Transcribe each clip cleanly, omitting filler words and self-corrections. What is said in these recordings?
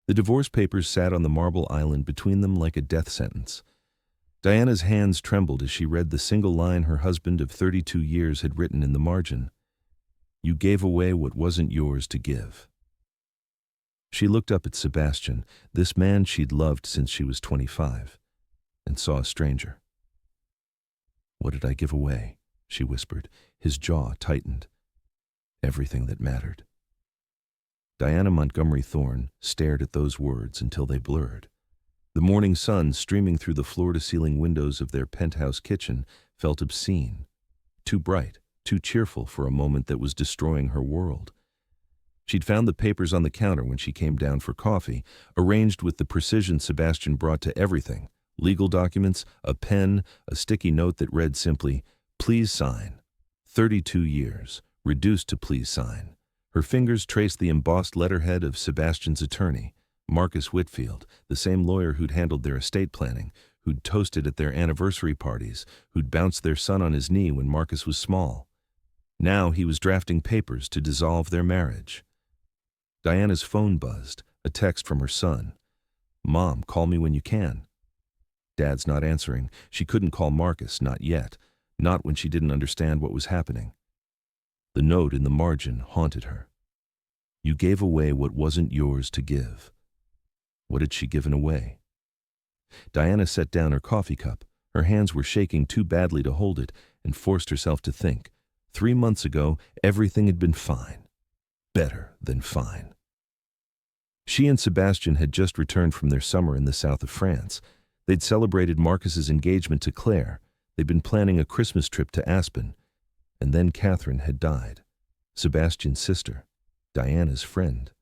The divorce papers sat on the marble island between them like a death sentence. Diana's hands trembled as she read the single line her husband of 32 years had written in the margin. "You gave away what wasn't yours to give." She looked up at Sebastian, this man she'd loved since she was 25, and saw a stranger. "What did I give away?" she whispered. His jaw tightened. "Everything that mattered." Diana Montgomery Thorne stared at those words until they blurred. The morning sun streaming through the floor-to-ceiling windows of their penthouse kitchen felt obscene, too bright, too cheerful for a moment that was destroying her world. She'd found the papers on the counter when she came down for coffee, arranged with the precision Sebastian brought to everything: legal documents, a pen, a sticky note that read simply, "Please sign. 32 years, reduced to please sign." Her fingers traced the embossed letterhead of Sebastian's attorney, Marcus Whitfield, the same lawyer who'd handled their estate planning, who'd toasted at their anniversary parties, who'd bounced their son on his knee when Marcus was small. Now he was drafting papers to dissolve their marriage. Diana's phone buzzed, a text from her son. "Mom, call me when you can." Dad's not answering. She couldn't call Marcus, not yet, not when she didn't understand what was happening. The note in the margin haunted her. "You gave away what wasn't yours to give." What had she given away? Diana set down her coffee cup. Her hands were shaking too badly to hold it, and forced herself to think. 3 months ago, everything had been fine. Better than fine. She and Sebastian had just returned from their summer in the south of France. They'd celebrated Marcus's engagement to Claire. They'd been planning a Christmas trip to Aspen. And then Catherine had died. Sebastian's sister, Diana's friend.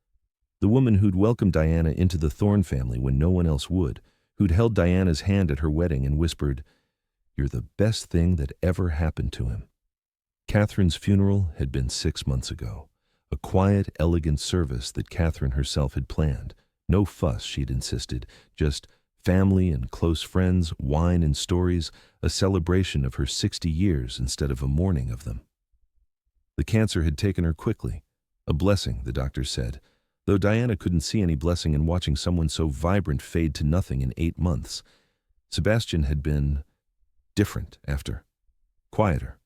The woman who'd welcomed Diana into the Thorne family when no one else would, who'd held Diana's hand at her wedding and whispered, "You're the best thing that ever happened to him." Catherine's funeral had been 6 months ago. A quiet, elegant service that Catherine herself had planned. No fuss, she'd insisted, just family and close friends, wine and stories, a celebration of her 60 years instead of a mourning of them. The cancer had taken her quickly. A blessing, the doctor said, though Diana couldn't see any blessing in watching someone so vibrant fade to nothing in 8 months. Sebastian had been different after, quieter,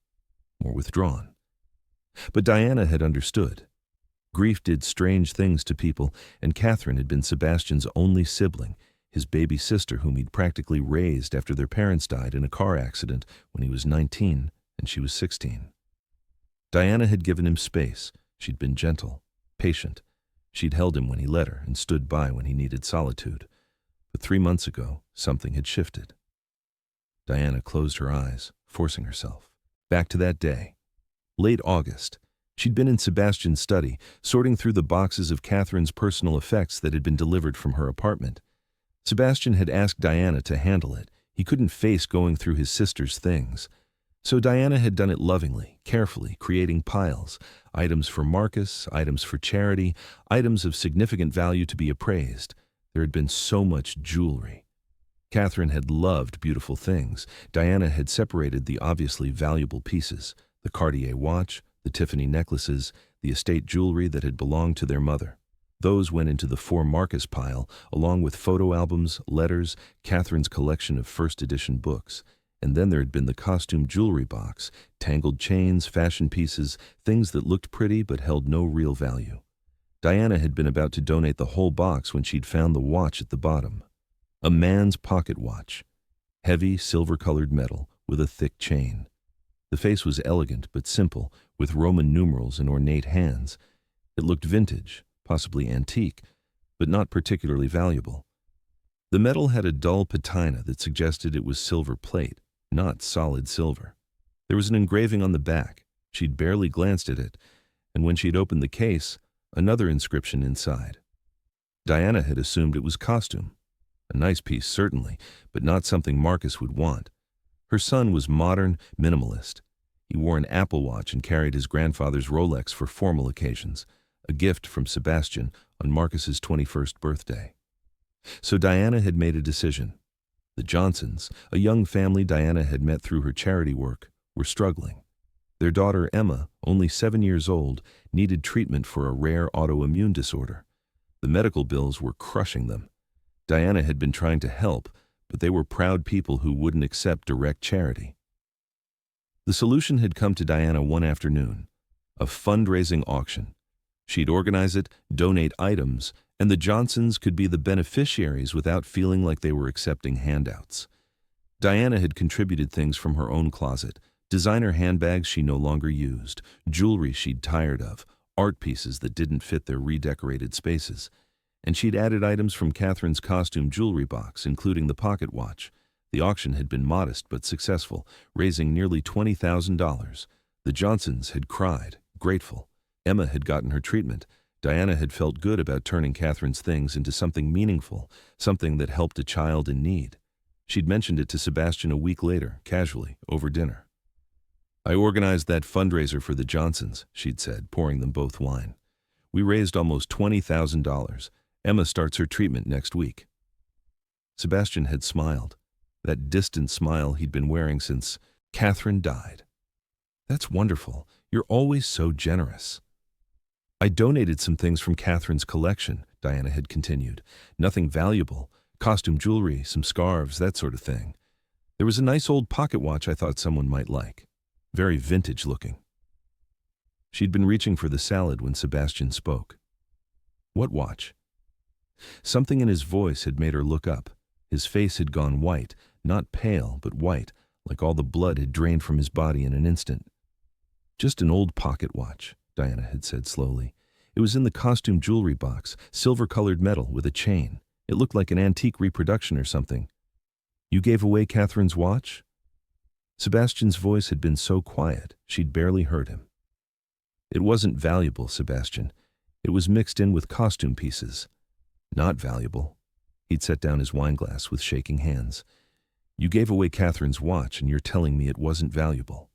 more withdrawn. But Diana had understood. Grief did strange things to people, and Catherine had been Sebastian's only sibling, his baby sister whom he'd practically raised after their parents died in a car accident when he was 19 and she was 16. Diana had given him space. She'd been gentle, patient. She'd held him when he let her and stood by when he needed solitude. But 3 months ago, something had shifted. Diana closed her eyes, forcing herself. Back to that day. Late August. She'd been in Sebastian's study, sorting through the boxes of Catherine's personal effects that had been delivered from her apartment. Sebastian had asked Diana to handle it. He couldn't face going through his sister's things. So Diana had done it lovingly, carefully, creating piles, items for Marcus, items for charity, items of significant value to be appraised. There had been so much jewelry. Catherine had loved beautiful things. Diana had separated the obviously valuable pieces, the Cartier watch, the Tiffany necklaces, the estate jewelry that had belonged to their mother. Those went into the For Marcus pile, along with photo albums, letters, Catherine's collection of first edition books. And then there had been the costume jewelry box, tangled chains, fashion pieces, things that looked pretty but held no real value. Diana had been about to donate the whole box when she'd found the watch at the bottom. A man's pocket watch. Heavy, silver-colored metal with a thick chain. The face was elegant but simple, with Roman numerals and ornate hands. It looked vintage, possibly antique, but not particularly valuable. The metal had a dull patina that suggested it was silver plate, not solid silver. There was an engraving on the back. She'd barely glanced at it, and when she'd opened the case, another inscription inside. Diana had assumed it was costume. A nice piece, certainly, but not something Marcus would want. Her son was modern, minimalist. He wore an Apple Watch and carried his grandfather's Rolex for formal occasions, a gift from Sebastian on Marcus's 21st birthday. So Diana had made a decision. The Johnsons, a young family Diana had met through her charity work, were struggling. Their daughter Emma, only 7 years old, needed treatment for a rare autoimmune disorder. The medical bills were crushing them. Diana had been trying to help, but they were proud people who wouldn't accept direct charity. The solution had come to Diana one afternoon, a fundraising auction. She'd organize it, donate items, and the Johnsons could be the beneficiaries without feeling like they were accepting handouts. Diana had contributed things from her own closet, designer handbags she no longer used, jewelry she'd tired of, art pieces that didn't fit their redecorated spaces. And she'd added items from Catherine's costume jewelry box, including the pocket watch. The auction had been modest but successful, raising nearly $20,000. The Johnsons had cried, grateful. Emma had gotten her treatment. Diana had felt good about turning Catherine's things into something meaningful, something that helped a child in need. She'd mentioned it to Sebastian a week later, casually, over dinner. "I organized that fundraiser for the Johnsons," she'd said, pouring them both wine. "We raised almost $20,000. Emma starts her treatment next week." Sebastian had smiled, that distant smile he'd been wearing since Catherine died. "That's wonderful. You're always so generous." "I donated some things from Catherine's collection," Diana had continued. "Nothing valuable. Costume jewelry, some scarves, that sort of thing. There was a nice old pocket watch I thought someone might like. Very vintage looking." She'd been reaching for the salad when Sebastian spoke. "What watch?" Something in his voice had made her look up. His face had gone white, not pale, but white, like all the blood had drained from his body in an instant. "Just an old pocket watch," Diana had said slowly. "It was in the costume jewelry box, silver-colored metal with a chain. It looked like an antique reproduction or something." "You gave away Catherine's watch?" Sebastian's voice had been so quiet, she'd barely heard him. "It wasn't valuable, Sebastian. It was mixed in with costume pieces." "Not valuable." He'd set down his wineglass with shaking hands. "You gave away Catherine's watch, and you're telling me it wasn't valuable."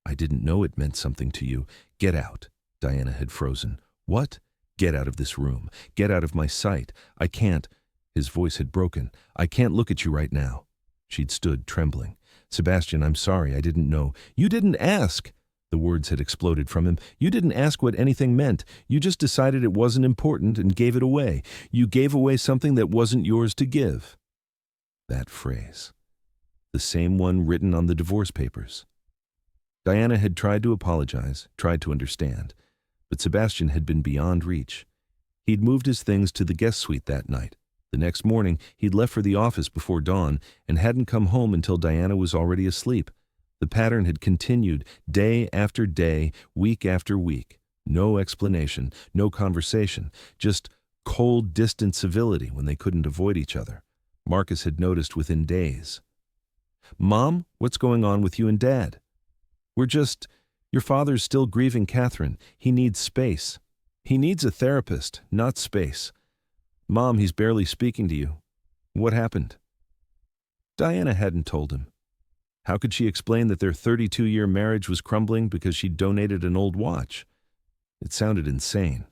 "I didn't know it meant something to you." "Get out." Diana had frozen. "What?" "Get out of this room. Get out of my sight. I can't." His voice had broken. "I can't look at you right now." She'd stood, trembling. "Sebastian, I'm sorry. I didn't know." "You didn't ask." The words had exploded from him. "You didn't ask what anything meant. You just decided it wasn't important and gave it away. You gave away something that wasn't yours to give." That phrase. The same one written on the divorce papers. Diana had tried to apologize, tried to understand, but Sebastian had been beyond reach. He'd moved his things to the guest suite that night. The next morning, he'd left for the office before dawn and hadn't come home until Diana was already asleep. The pattern had continued, day after day, week after week. No explanation, no conversation, just cold, distant civility when they couldn't avoid each other. Marcus had noticed within days. "Mom, what's going on with you and Dad?" Your father's still grieving Catherine. He needs space." "He needs a therapist, not space." "Mom, he's barely speaking to you." "What happened?" Diana hadn't told him. How could she explain that their 32-year marriage was crumbling because she'd donated an old watch? It sounded insane.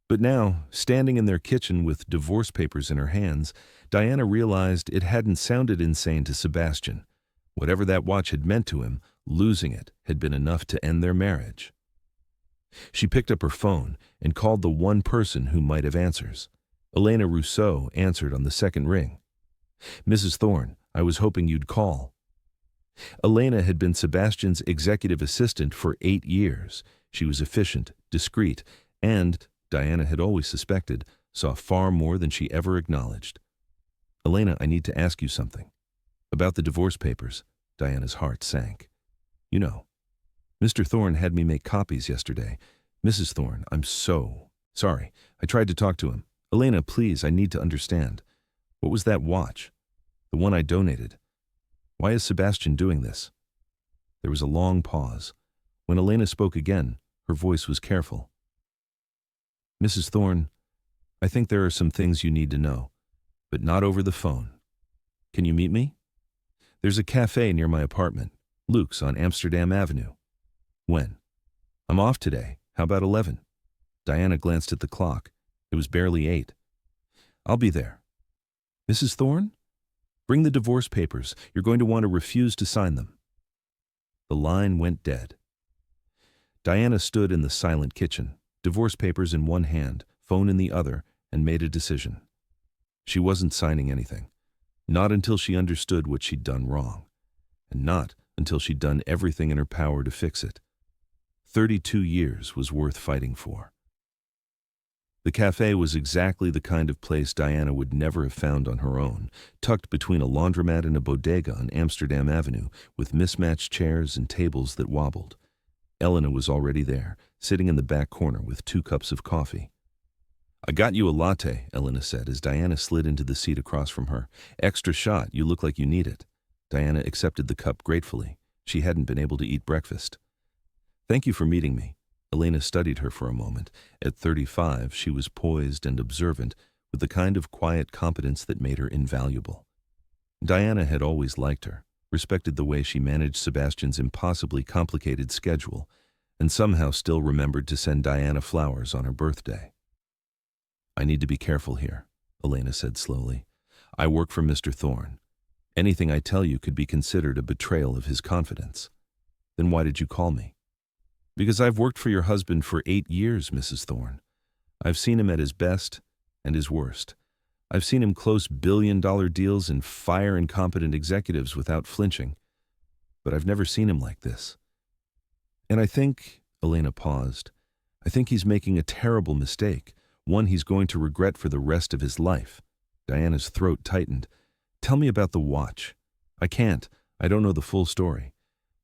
But now, standing in their kitchen with divorce papers in her hands, Diana realized it hadn't sounded insane to Sebastian. Whatever that watch had meant to him, losing it had been enough to end their marriage. She picked up her phone and called the one person who might have answers. Elena Rousseau answered on the second ring. "Mrs. Thorne, I was hoping you'd call." Elena had been Sebastian's executive assistant for 8 years. She was efficient, discreet, and, Diana had always suspected, saw far more than she ever acknowledged. "Elena, I need to ask you something." "About the divorce papers." Diana's heart sank. "You know, Mr. Thorne had me make copies yesterday. Mrs. Thorne, I'm so sorry. I tried to talk to him. Elena, please, I need to understand. What was that watch? The one I donated. Why is Sebastian doing this?" There was a long pause. When Elena spoke again, her voice was careful. "Mrs. Thorne, I think there are some things you need to know, but not over the phone. Can you meet me? There's a cafe near my apartment, Luke's on Amsterdam Avenue." "When?" "I'm off today. How about 11? Diana glanced at the clock. It was barely 8. "I'll be there." "Mrs. Thorne? Bring the divorce papers. You're going to want to refuse to sign them." The line went dead. Diana stood in the silent kitchen, divorce papers in one hand, phone in the other, and made a decision. She wasn't signing anything. Not until she understood what she'd done wrong. And not until she'd done everything in her power to fix it. 32 years was worth fighting for. The cafe was exactly the kind of place Diana would never have found on her own, tucked between a laundromat and a bodega on Amsterdam Avenue, with mismatched chairs and tables that wobbled. Elena was already there, sitting in the back corner with 2 cups of coffee. "I got you a latte," Elena said as Diana slid into the seat across from her. "Extra shot, you look like you need it." Diana accepted the cup gratefully. She hadn't been able to eat breakfast. "Thank you for meeting me." Elena studied her for a moment. At 35, she was poised and observant, with the kind of quiet competence that made her invaluable. Diana had always liked her, respected the way she managed Sebastian's impossibly complicated schedule, and somehow still remembered to send Diana flowers on her birthday. "I need to be careful here," Elena said slowly. "I work for Mr. Thorne. Anything I tell you could be considered a betrayal of his confidence." "Then why did you call me?" "Because I've worked for your husband for 8 years, Mrs. Thorne. I've seen him at his best and his worst. I've seen him close billion-dollar deals and fire incompetent executives without flinching. But I've never seen him like this. And I think," Elena paused, "I think he's making a terrible mistake, one he's going to regret for the rest of his life." Diana's throat tightened. "Tell me about the watch." "I can't. I don't know the full story.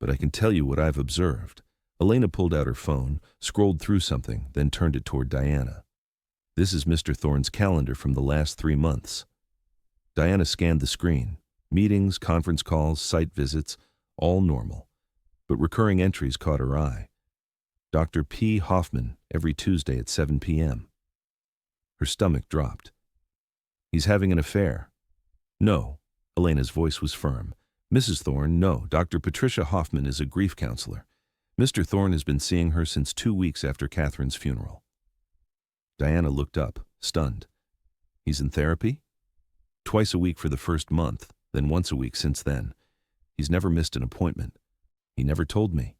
But I can tell you what I've observed." Elena pulled out her phone, scrolled through something, then turned it toward Diana. "This is Mr. Thorne's calendar from the last 3 months. Diana scanned the screen. Meetings, conference calls, site visits, all normal. But recurring entries caught her eye. Dr. P. Hoffman, every Tuesday at 7 p.m. Her stomach dropped. "He's having an affair." "No." Elena's voice was firm. "Mrs. Thorne, no. Dr. Patricia Hoffman is a grief counselor. Mr. Thorne has been seeing her since 2 weeks after Catherine's funeral." Diana looked up, stunned. "He's in therapy?" "Twice a week for the first month, then once a week since then. He's never missed an appointment. He never told me."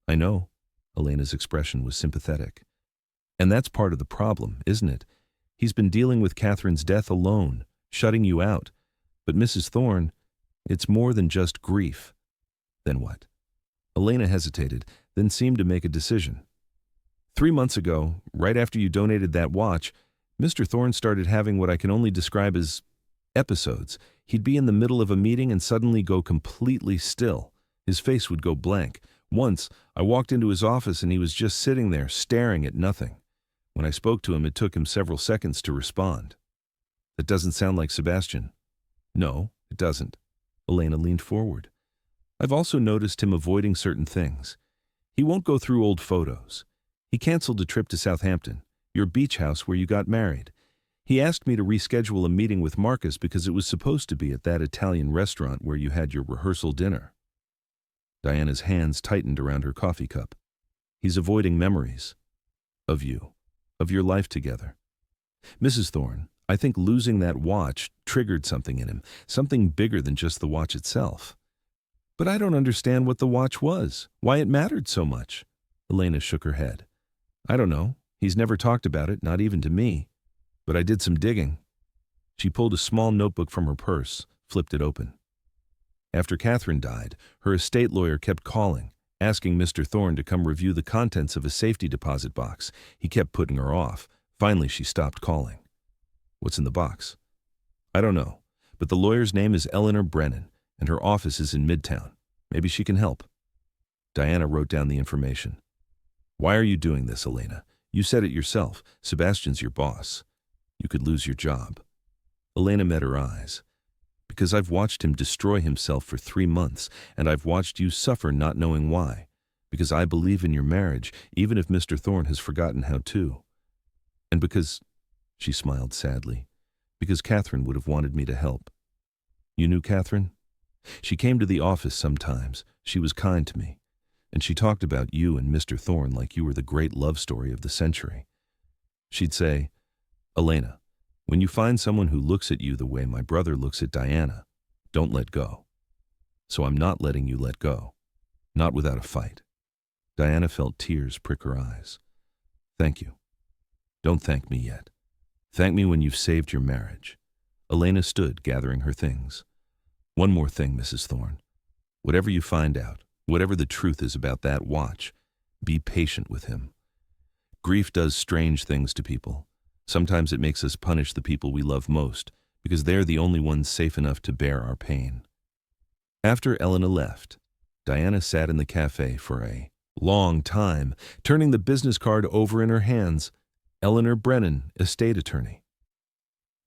"I know." Elena's expression was sympathetic. "And that's part of the problem, isn't it? He's been dealing with Catherine's death alone, shutting you out. But Mrs. Thorne, it's more than just grief." "Then what?" Elena hesitated, then seemed to make a decision. 3 months ago, right after you donated that watch, Mr. Thorne started having what I can only describe as episodes. He'd be in the middle of a meeting and suddenly go completely still. His face would go blank. Once, I walked into his office and he was just sitting there, staring at nothing. When I spoke to him, it took him several seconds to respond." "That doesn't sound like Sebastian." "No, it doesn't." Elena leaned forward. "I've also noticed him avoiding certain things. He won't go through old photos. He canceled a trip to Southampton, your beach house where you got married. He asked me to reschedule a meeting with Marcus because it was supposed to be at that Italian restaurant where you had your rehearsal dinner." Diana's hands tightened around her coffee cup. "He's avoiding memories. Of you. Of your life together. Mrs. Thorne, I think losing that watch triggered something in him, something bigger than just the watch itself." "But I don't understand what the watch was, why it mattered so much." Elena shook her head. "I don't know. He's never talked about it, not even to me. But I did some digging." She pulled a small notebook from her purse, flipped it open. "After Catherine died, her estate lawyer kept calling, asking Mr. Thorne to come review the contents of a safety deposit box. He kept putting her off. Finally, she stopped calling." "What's in the box?" "I don't know, but the lawyer's name is Eleanor Brennan, and her office is in Midtown. Maybe she can help." Diana wrote down the information. "Why are you doing this, Elena? You said it yourself. Sebastian's your boss. You could lose your job." Elena met her eyes. "Because I've watched him destroy himself for 3 months, and I've watched you suffer not knowing why. Because I believe in your marriage, even if Mr. Thorne has forgotten how to. And because," she smiled sadly, "because Catherine would have wanted me to help." "You knew Catherine?" "She came to the office sometimes. She was kind to me. And she talked about you and Mr. Thorne like you were the great love story of the century. She'd say, 'Elena, when you find someone who looks at you the way my brother looks at Diana, don't let go.' So I'm not letting you let go. Not without a fight." Diana felt tears prick her eyes. "Thank you." Don't thank me yet. Thank me when you've saved your marriage. Elena stood, gathering her things. One more thing, Mrs. Thorne. Whatever you find out, whatever the truth is about that watch, be patient with him. Grief does strange things to people. Sometimes it makes us punish the people we love most, because they're the only ones safe enough to bear our pain. After Elena left, Diana sat in the cafe for a long time, turning the business card over in her hands. Eleanor Brennan, estate attorney.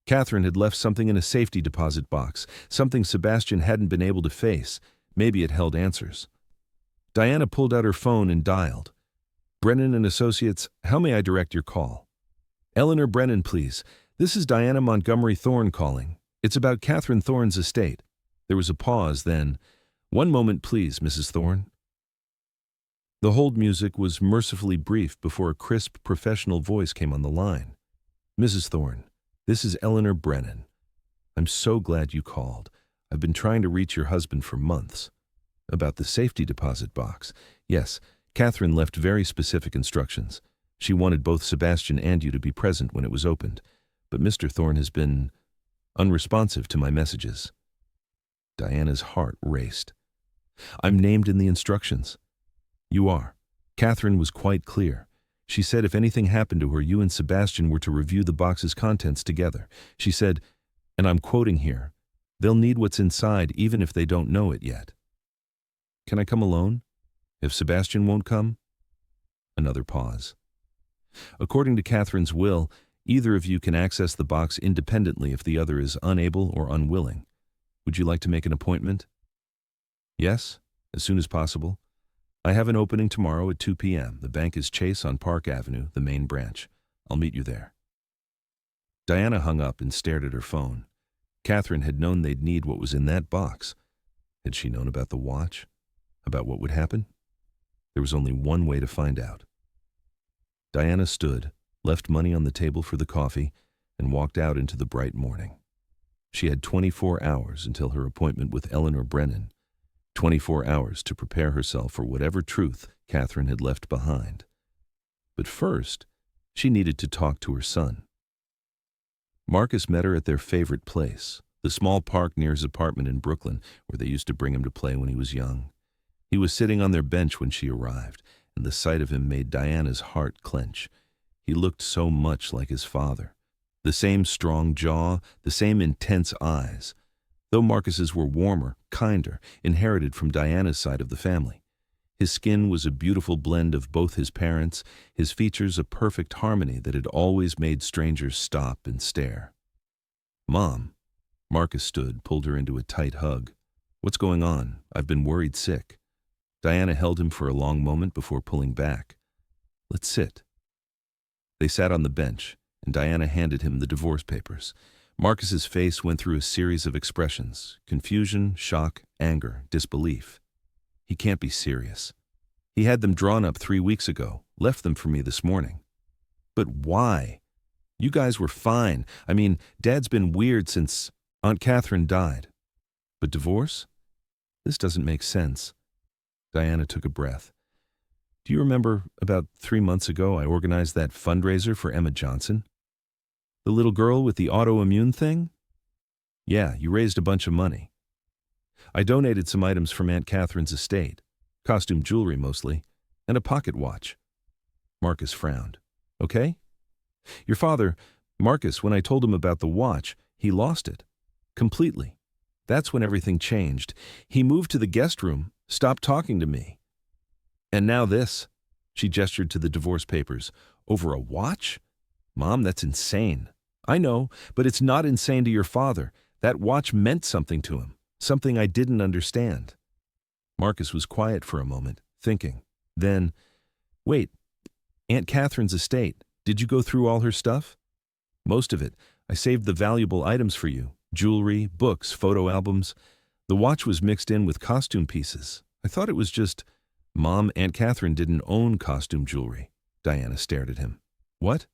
Catherine had left something in a safety deposit box, something Sebastian hadn't been able to face. Maybe it held answers. Diana pulled out her phone and dialed. Brennan and Associates, how may I direct your call? Eleanor Brennan, please. This is Diana Montgomery Thorne calling. It's about Catherine Thorne's estate. There was a pause, then, one moment, please, Mrs. Thorne. The hold music was mercifully brief before a crisp, professional voice came on the line. Mrs. Thorne, this is Eleanor Brennan. I'm so glad you called. I've been trying to reach your husband for months. About the safety deposit box. Yes, Catherine left very specific instructions. She wanted both Sebastian and you to be present when it was opened, but Mr. Thorne has been unresponsive to my messages. Diana's heart raced. I'm named in the instructions. You are. Catherine was quite clear. She said if anything happened to her, you and Sebastian were to review the box's contents together. She said, and I'm quoting here, they'll need what's inside even if they don't know it yet. Can I come alone? If Sebastian won't come? Another pause. According to Catherine's will, either of you can access the box independently if the other is unable or unwilling. Would you like to make an appointment? Yes, as soon as possible. I have an opening tomorrow at 2 p.m. The bank is Chase on Park Avenue, the main branch. I'll meet you there. Diana hung up and stared at her phone. Catherine had known they'd need what was in that box. Had she known about the watch? About what would happen? There was only one way to find out. Diana stood, left money on the table for the coffee, and walked out into the bright morning. She had 24 hours until her appointment with Eleanor Brennan. 24 hours to prepare herself for whatever truth Catherine had left behind. But first, she needed to talk to her son. Marcus met her at their favorite place, the small park near his apartment in Brooklyn, where they used to bring him to play when he was young. He was sitting on their bench when she arrived, and the sight of him made Diana's heart clench. He looked so much like his father. The same strong jaw, the same intense eyes. Though Marcus's were warmer, kinder, inherited from Diana's side of the family. His skin was a beautiful blend of both his parents, his features a perfect harmony that had always made strangers stop and stare. Mom. Marcus stood, pulled her into a tight hug. What's going on? I've been worried sick. Diana held him for a long moment before pulling back. Let's sit. They sat on the bench, and Diana handed him the divorce papers. Marcus's face went through a series of expressions: confusion, shock, anger, disbelief. He can't be serious. He had them drawn up 3 weeks ago, left them for me this morning. But why? You guys were fine. I mean, Dad's been weird since Aunt Catherine died. But divorce? This doesn't make sense. Diana took a breath. Do you remember about 3 months ago I organized that fundraiser for Emma Johnson? The little girl with the autoimmune thing? Yeah, you raised a bunch of money. I donated some items from Aunt Catherine's estate, costume jewelry mostly, and a pocket watch. Marcus frowned. Okay? Your father, Marcus, when I told him about the watch, he lost it. Completely. That's when everything changed. He moved to the guest room, stopped talking to me. And now this. She gestured to the divorce papers. Over a watch? Mom, that's insane. I know, but it's not insane to your father. That watch meant something to him, something I didn't understand. Marcus was quiet for a moment, thinking. Then, wait, Aunt Catherine's estate, did you go through all her stuff? Most of it. I saved the valuable items for you, jewelry, books, photo albums. The watch was mixed in with costume pieces. I thought it was just, Mom, Aunt Catherine didn't own costume jewelry. Diana stared at him. What?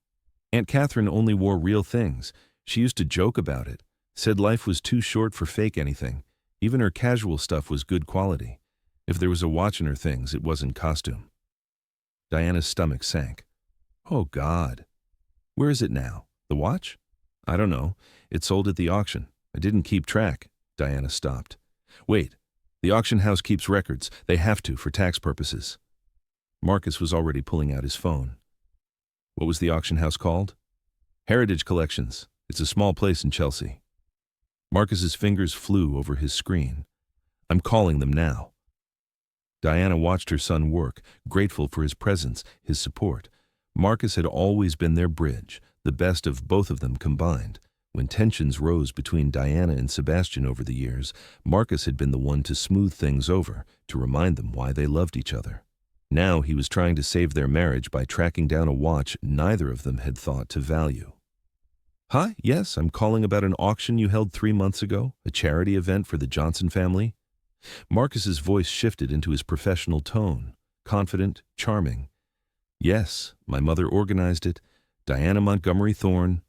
Aunt Catherine only wore real things. She used to joke about it. Said life was too short for fake anything. Even her casual stuff was good quality. If there was a watch in her things, it wasn't costume. Diana's stomach sank. Oh, God. Where is it now? The watch? I don't know. It sold at the auction. I didn't keep track. Diana stopped. Wait. The auction house keeps records. They have to for tax purposes. Marcus was already pulling out his phone. What was the auction house called? Heritage Collections. It's a small place in Chelsea. Marcus's fingers flew over his screen. I'm calling them now. Diana watched her son work, grateful for his presence, his support. Marcus had always been their bridge, the best of both of them combined. When tensions rose between Diana and Sebastian over the years, Marcus had been the one to smooth things over, to remind them why they loved each other. Now he was trying to save their marriage by tracking down a watch neither of them had thought to value. Hi, yes, I'm calling about an auction you held 3 months ago, a charity event for the Johnson family. Marcus's voice shifted into his professional tone, confident, charming. Yes, my mother organized it. Diana Montgomery Thorne.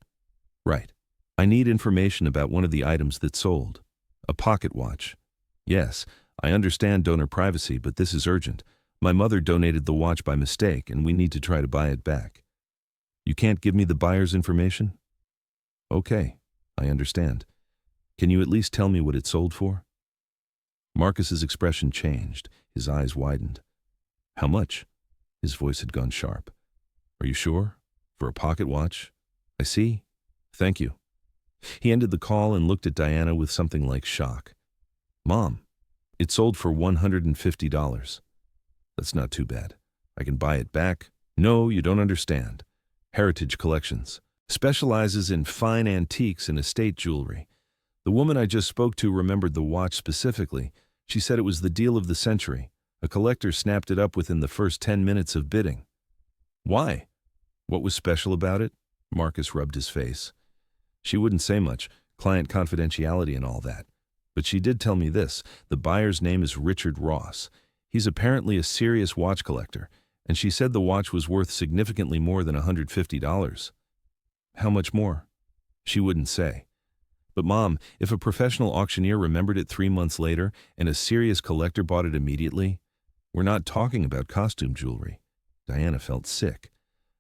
Right. I need information about one of the items that sold. A pocket watch. Yes, I understand donor privacy, but this is urgent. My mother donated the watch by mistake, and we need to try to buy it back. You can't give me the buyer's information? Okay, I understand. Can you at least tell me what it sold for? Marcus's expression changed. His eyes widened. How much? His voice had gone sharp. Are you sure? For a pocket watch? I see. Thank you. He ended the call and looked at Diana with something like shock. Mom, it sold for $150. That's not too bad. I can buy it back. No, you don't understand. Heritage Collections specializes in fine antiques and estate jewelry. The woman I just spoke to remembered the watch specifically. She said it was the deal of the century. A collector snapped it up within the first 10 minutes of bidding. Why? What was special about it? Marcus rubbed his face. She wouldn't say much, client confidentiality and all that. But she did tell me this. The buyer's name is Richard Ross. He's apparently a serious watch collector, and she said the watch was worth significantly more than $150. How much more? She wouldn't say. But Mom, if a professional auctioneer remembered it 3 months later and a serious collector bought it immediately, we're not talking about costume jewelry. Diana felt sick.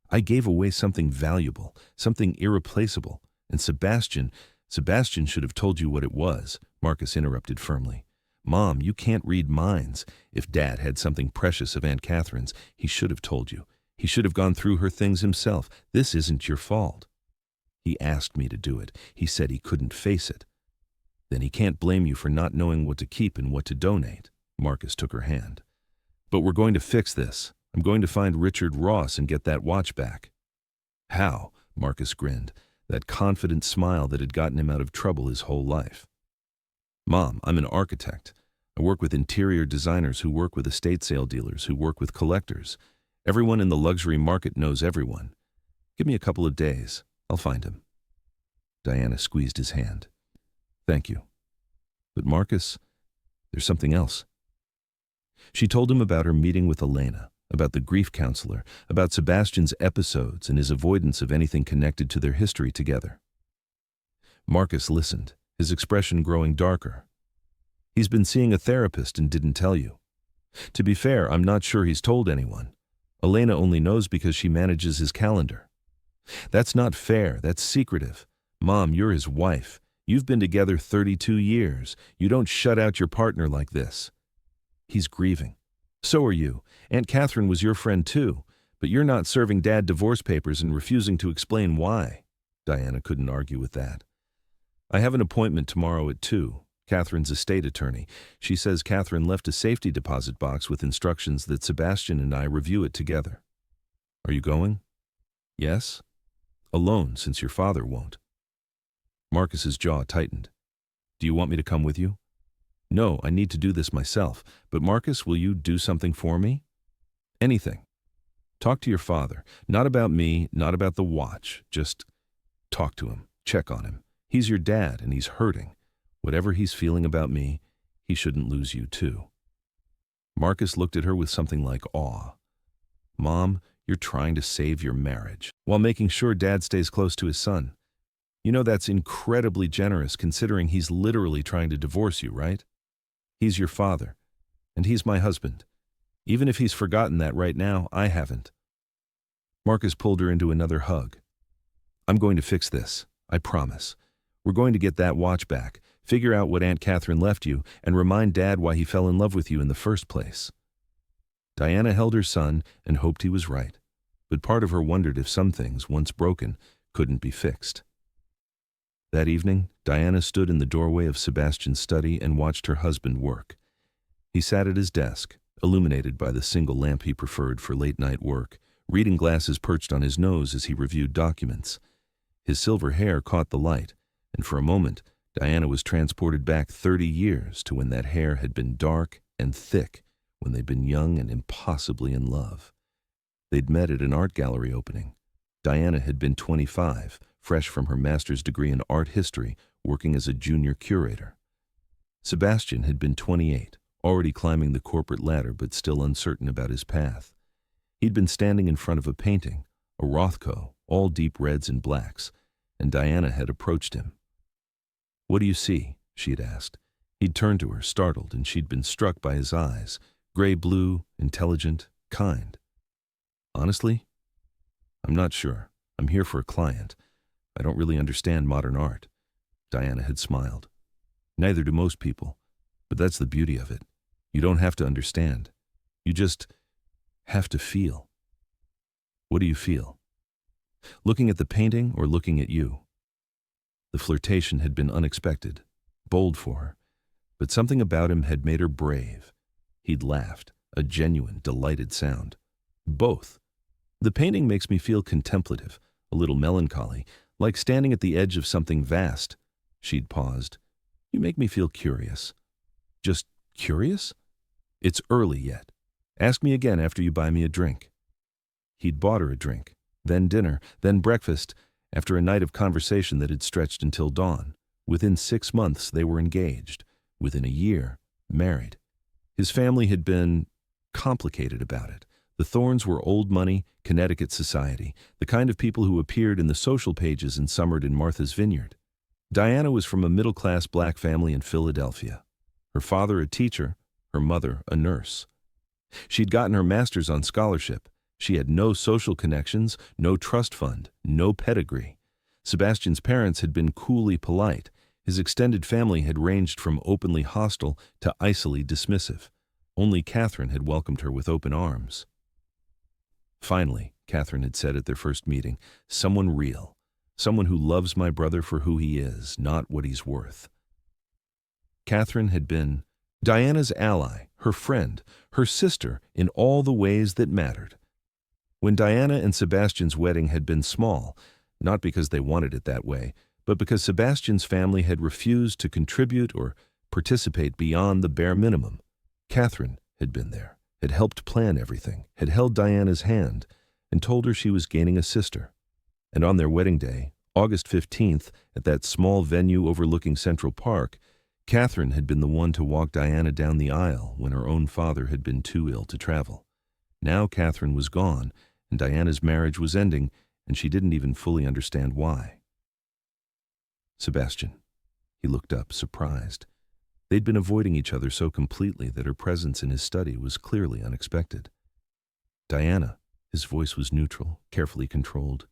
I gave away something valuable, something irreplaceable, and Sebastian should have told you what it was, Marcus interrupted firmly. Mom, you can't read minds. If Dad had something precious of Aunt Catherine's, he should have told you. He should have gone through her things himself. This isn't your fault. He asked me to do it. He said he couldn't face it. Then he can't blame you for not knowing what to keep and what to donate. Marcus took her hand. But we're going to fix this. I'm going to find Richard Ross and get that watch back. How? Marcus grinned, that confident smile that had gotten him out of trouble his whole life. Mom, I'm an architect. I work with interior designers who work with estate sale dealers who work with collectors. Everyone in the luxury market knows everyone. Give me a couple of days. I'll find him. Diana squeezed his hand. Thank you. But Marcus, there's something else. She told him about her meeting with Elena, about the grief counselor, about Sebastian's episodes and his avoidance of anything connected to their history together. Marcus listened, his expression growing darker. He's been seeing a therapist and didn't tell you. To be fair, I'm not sure he's told anyone. Elena only knows because she manages his calendar. That's not fair. That's secretive. Mom, you're his wife. You've been together 32 years. You don't shut out your partner like this. He's grieving. So are you. Aunt Catherine was your friend too, but you're not serving Dad divorce papers and refusing to explain why. Diana couldn't argue with that. I have an appointment tomorrow at 2. Catherine's estate attorney. She says Catherine left a safety deposit box with instructions that Sebastian and I review it together. Are you going? Yes? Alone, since your father won't. Marcus's jaw tightened. Do you want me to come with you? No, I need to do this myself. But Marcus, will you do something for me? Anything. Talk to your father. Not about me, not about the watch. Just talk to him. Check on him. He's your dad, and he's hurting. Whatever he's feeling about me, he shouldn't lose you too. Marcus looked at her with something like awe. Mom, you're trying to save your marriage, while making sure Dad stays close to his son. You know that's incredibly generous considering he's literally trying to divorce you, right? He's your father, and he's my husband. Even if he's forgotten that right now, I haven't. Marcus pulled her into another hug. I'm going to fix this. I promise. We're going to get that watch back, figure out what Aunt Catherine left you, and remind Dad why he fell in love with you in the first place." Diana held her son and hoped he was right, but part of her wondered if some things, once broken, couldn't be fixed. That evening, Diana stood in the doorway of Sebastian's study and watched her husband work. He sat at his desk, illuminated by the single lamp he preferred for late-night work, reading glasses perched on his nose as he reviewed documents. His silver hair caught the light, and for a moment, Diana was transported back 30 years to when that hair had been dark and thick, when they'd been young and impossibly in love. They'd met at an art gallery opening. Diana had been 25, fresh from her master's degree in art history, working as a junior curator. Sebastian had been 28, already climbing the corporate ladder but still uncertain about his path. He'd been standing in front of a painting, a Rothko, all deep reds and blacks, and Diana had approached him. "What do you see?" she had asked. He'd turned to her, startled, and she'd been struck by his eyes, gray-blue, intelligent, kind. "Honestly, I'm not sure. I'm here for a client. I don't really understand modern art." Diana had smiled. "Neither do most people, but that's the beauty of it. You don't have to understand. You just have to feel." "What do you feel? Looking at the painting or looking at you?" The flirtation had been unexpected, bold for her, but something about him had made her brave. He'd laughed, a genuine, delighted sound. "Both. The painting makes me feel contemplative, a little melancholy, like standing at the edge of something vast." She'd paused. "You make me feel curious." "Just curious?" "It's early yet. Ask me again after you buy me a drink." He'd bought her a drink, then dinner, then breakfast, after a night of conversation that had stretched until dawn. Within 6 months, they were engaged. Within a year, married. His family had been complicated about it. The Thorns were old money, Connecticut society, the kind of people who appeared in the social pages and summered in Martha's Vineyard. Diana was from a middle-class black family in Philadelphia. Her father a teacher, her mother a nurse. She'd gotten her master's on scholarship. She had no social connections, no trust fund, no pedigree. Sebastian's parents had been coolly polite. His extended family had ranged from openly hostile to icily dismissive. Only Catherine had welcomed her with open arms. "Finally," Catherine had said at their first meeting, "someone real. Someone who loves my brother for who he is, not what he's worth." Catherine had been Diana's ally, her friend, her sister in all the ways that mattered. When Diana and Sebastian's wedding had been small, not because they wanted it that way, but because Sebastian's family had refused to contribute or participate beyond the bare minimum, Catherine had been there, had helped plan everything, had held Diana's hand, and told her she was gaining a sister. And on their wedding day, August 15th, at that small venue overlooking Central Park, Catherine had been the one to walk Diana down the aisle when her own father had been too ill to travel. Now Catherine was gone, and Diana's marriage was ending, and she didn't even fully understand why. "Sebastian." He looked up, surprised. They'd been avoiding each other so completely that her presence in his study was clearly unexpected. "Diana." His voice was neutral, carefully controlled.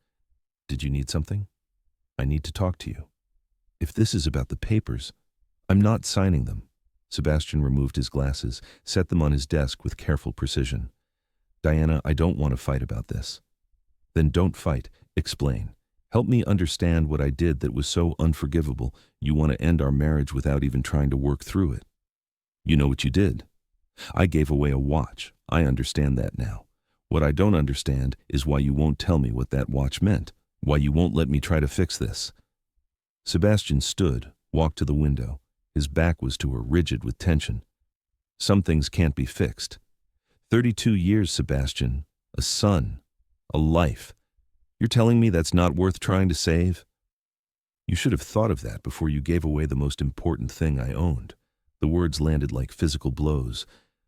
"Did you need something? I need to talk to you. If this is about the papers, I'm not signing them." Sebastian removed his glasses, set them on his desk with careful precision. "Diana, I don't want to fight about this." "Then don't fight. Explain. Help me understand what I did that was so unforgivable you want to end our marriage without even trying to work through it." "You know what you did. I gave away a watch. I understand that now. What I don't understand is why you won't tell me what that watch meant, why you won't let me try to fix this." Sebastian stood, walked to the window. His back was to her, rigid with tension. "Some things can't be fixed. 32 years, Sebastian. A son. A life. You're telling me that's not worth trying to save? You should have thought of that before you gave away the most important thing I owned." The words landed like physical blows.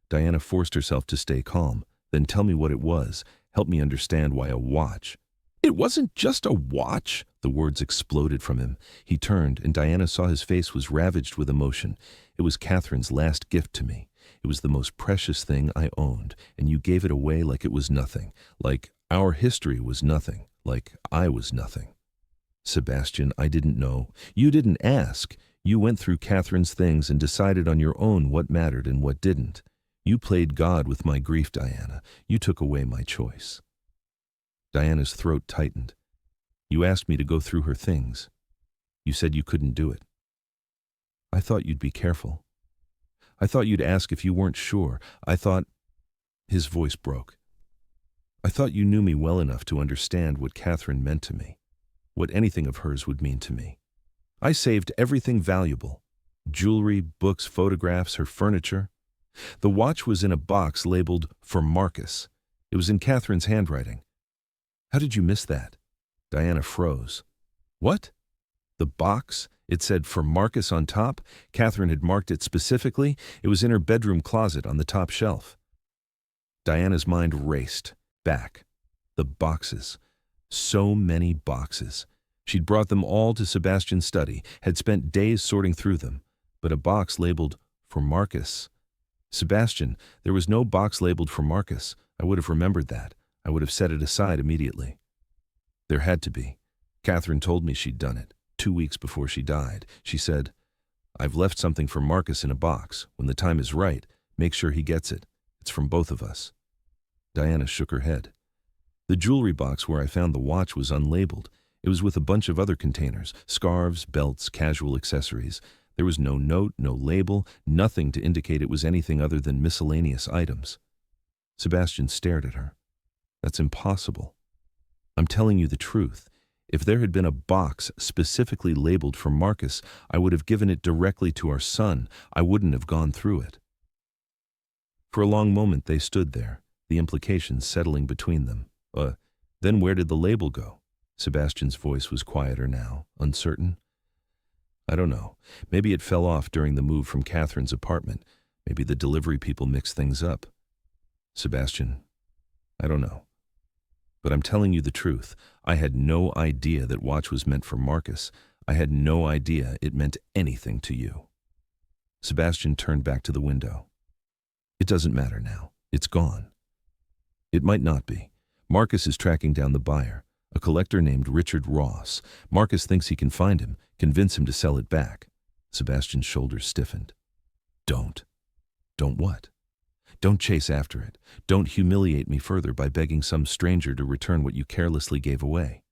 Diana forced herself to stay calm. "Then tell me what it was. Help me understand why a watch." "It wasn't just a watch." The words exploded from him. He turned, and Diana saw his face was ravaged with emotion. "It was Catherine's last gift to me. It was the most precious thing I owned, and you gave it away like it was nothing, like our history was nothing, like I was nothing." Sebastian, I didn't know. You didn't ask. You went through Catherine's things and decided on your own what mattered and what didn't. You played God with my grief, Diana. You took away my choice. Diana's throat tightened. You asked me to go through her things. You said you couldn't do it. I thought you'd be careful. I thought you'd ask if you weren't sure. I thought... His voice broke. I thought you knew me well enough to understand what Catherine meant to me, what anything of hers would mean to me. I saved everything valuable. Jewelry, books, photographs, her furniture. The watch was in a box labeled, "For Marcus." It was in Catherine's handwriting. How did you miss that? Diana froze. What? The box? It said "For Marcus" on top. Catherine had marked it specifically. It was in her bedroom closet on the top shelf. Diana's mind raced back. The boxes. So many boxes. She'd brought them all to Sebastian's study, had spent days sorting through them. But a box labeled "For Marcus." Sebastian, there was no box labeled "For Marcus." I would have remembered that. I would have set it aside immediately. There had to be. Catherine told me she'd done it, 2 weeks before she died. She said, "I've left something for Marcus in a box. When the time is right, make sure he gets it. It's from both of us." Diana shook her head. The jewelry box where I found the watch was unlabeled. It was with a bunch of other containers, scarves, belts, casual accessories. There was no note, no label, nothing to indicate it was anything other than miscellaneous items. Sebastian stared at her. That's impossible. I'm telling you the truth. If there had been a box specifically labeled for Marcus, I would have given it directly to our son. I wouldn't have gone through it. For a long moment they stood there, the implications settling between them. Then where did the label go? Sebastian's voice was quieter now, uncertain. I don't know. Maybe it fell off during the move from Catherine's apartment. Maybe the delivery people mixed things up. Sebastian, I don't know. But I'm telling you the truth. I had no idea that watch was meant for Marcus. I had no idea it meant anything to you. Sebastian turned back to the window. It doesn't matter now. It's gone. It might not be. Marcus is tracking down the buyer, a collector named Richard Ross. Marcus thinks he can find him, convince him to sell it back. Sebastian's shoulders stiffened. Don't. Don't what? Don't chase after it. Don't humiliate me further by begging some stranger to return what you carelessly gave away.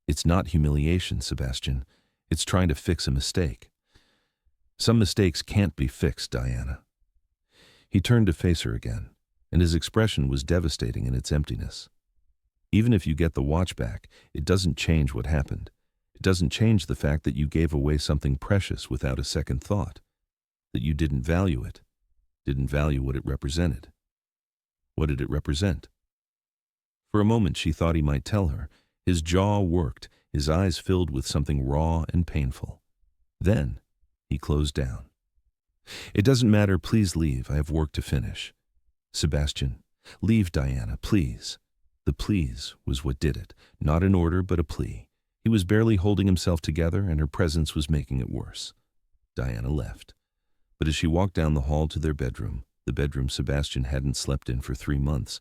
It's not humiliation, Sebastian. It's trying to fix a mistake. Some mistakes can't be fixed, Diana. He turned to face her again, and his expression was devastating in its emptiness. Even if you get the watch back, it doesn't change what happened. It doesn't change the fact that you gave away something precious without a second thought, that you didn't value it, didn't value what it represented. What did it represent? For a moment she thought he might tell her. His jaw worked, his eyes filled with something raw and painful. Then he closed down. It doesn't matter, please leave, I have work to finish. Sebastian, leave Diana, please. The please was what did it, not an order but a plea. He was barely holding himself together and her presence was making it worse. Diana left. But as she walked down the hall to their bedroom, the bedroom Sebastian hadn't slept in for 3 months,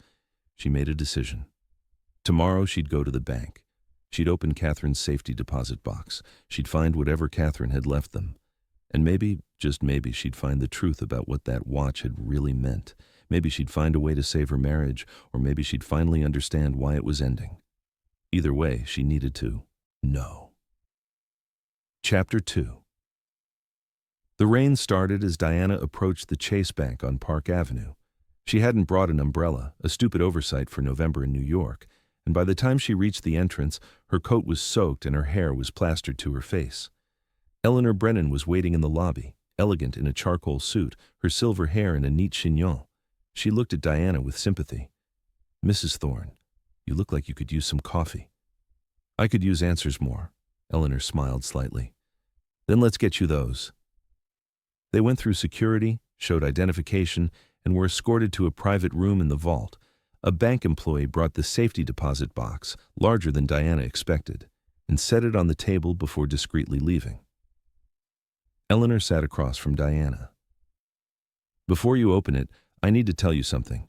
she made a decision. Tomorrow she'd go to the bank. She'd open Catherine's safety deposit box. She'd find whatever Catherine had left them. And maybe, just maybe, she'd find the truth about what that watch had really meant. Maybe she'd find a way to save her marriage, or maybe she'd finally understand why it was ending. Either way, she needed to know. Chapter 2. The rain started as Diana approached the Chase Bank on Park Avenue. She hadn't brought an umbrella, a stupid oversight for November in New York, and by the time she reached the entrance, her coat was soaked and her hair was plastered to her face. Eleanor Brennan was waiting in the lobby, elegant in a charcoal suit, her silver hair in a neat chignon. She looked at Diana with sympathy. "Mrs. Thorne, you look like you could use some coffee." "I could use answers more." Eleanor smiled slightly. "Then let's get you those." They went through security, showed identification, and were escorted to a private room in the vault. A bank employee brought the safety deposit box, larger than Diana expected, and set it on the table before discreetly leaving. Eleanor sat across from Diana. "Before you open it, I need to tell you something.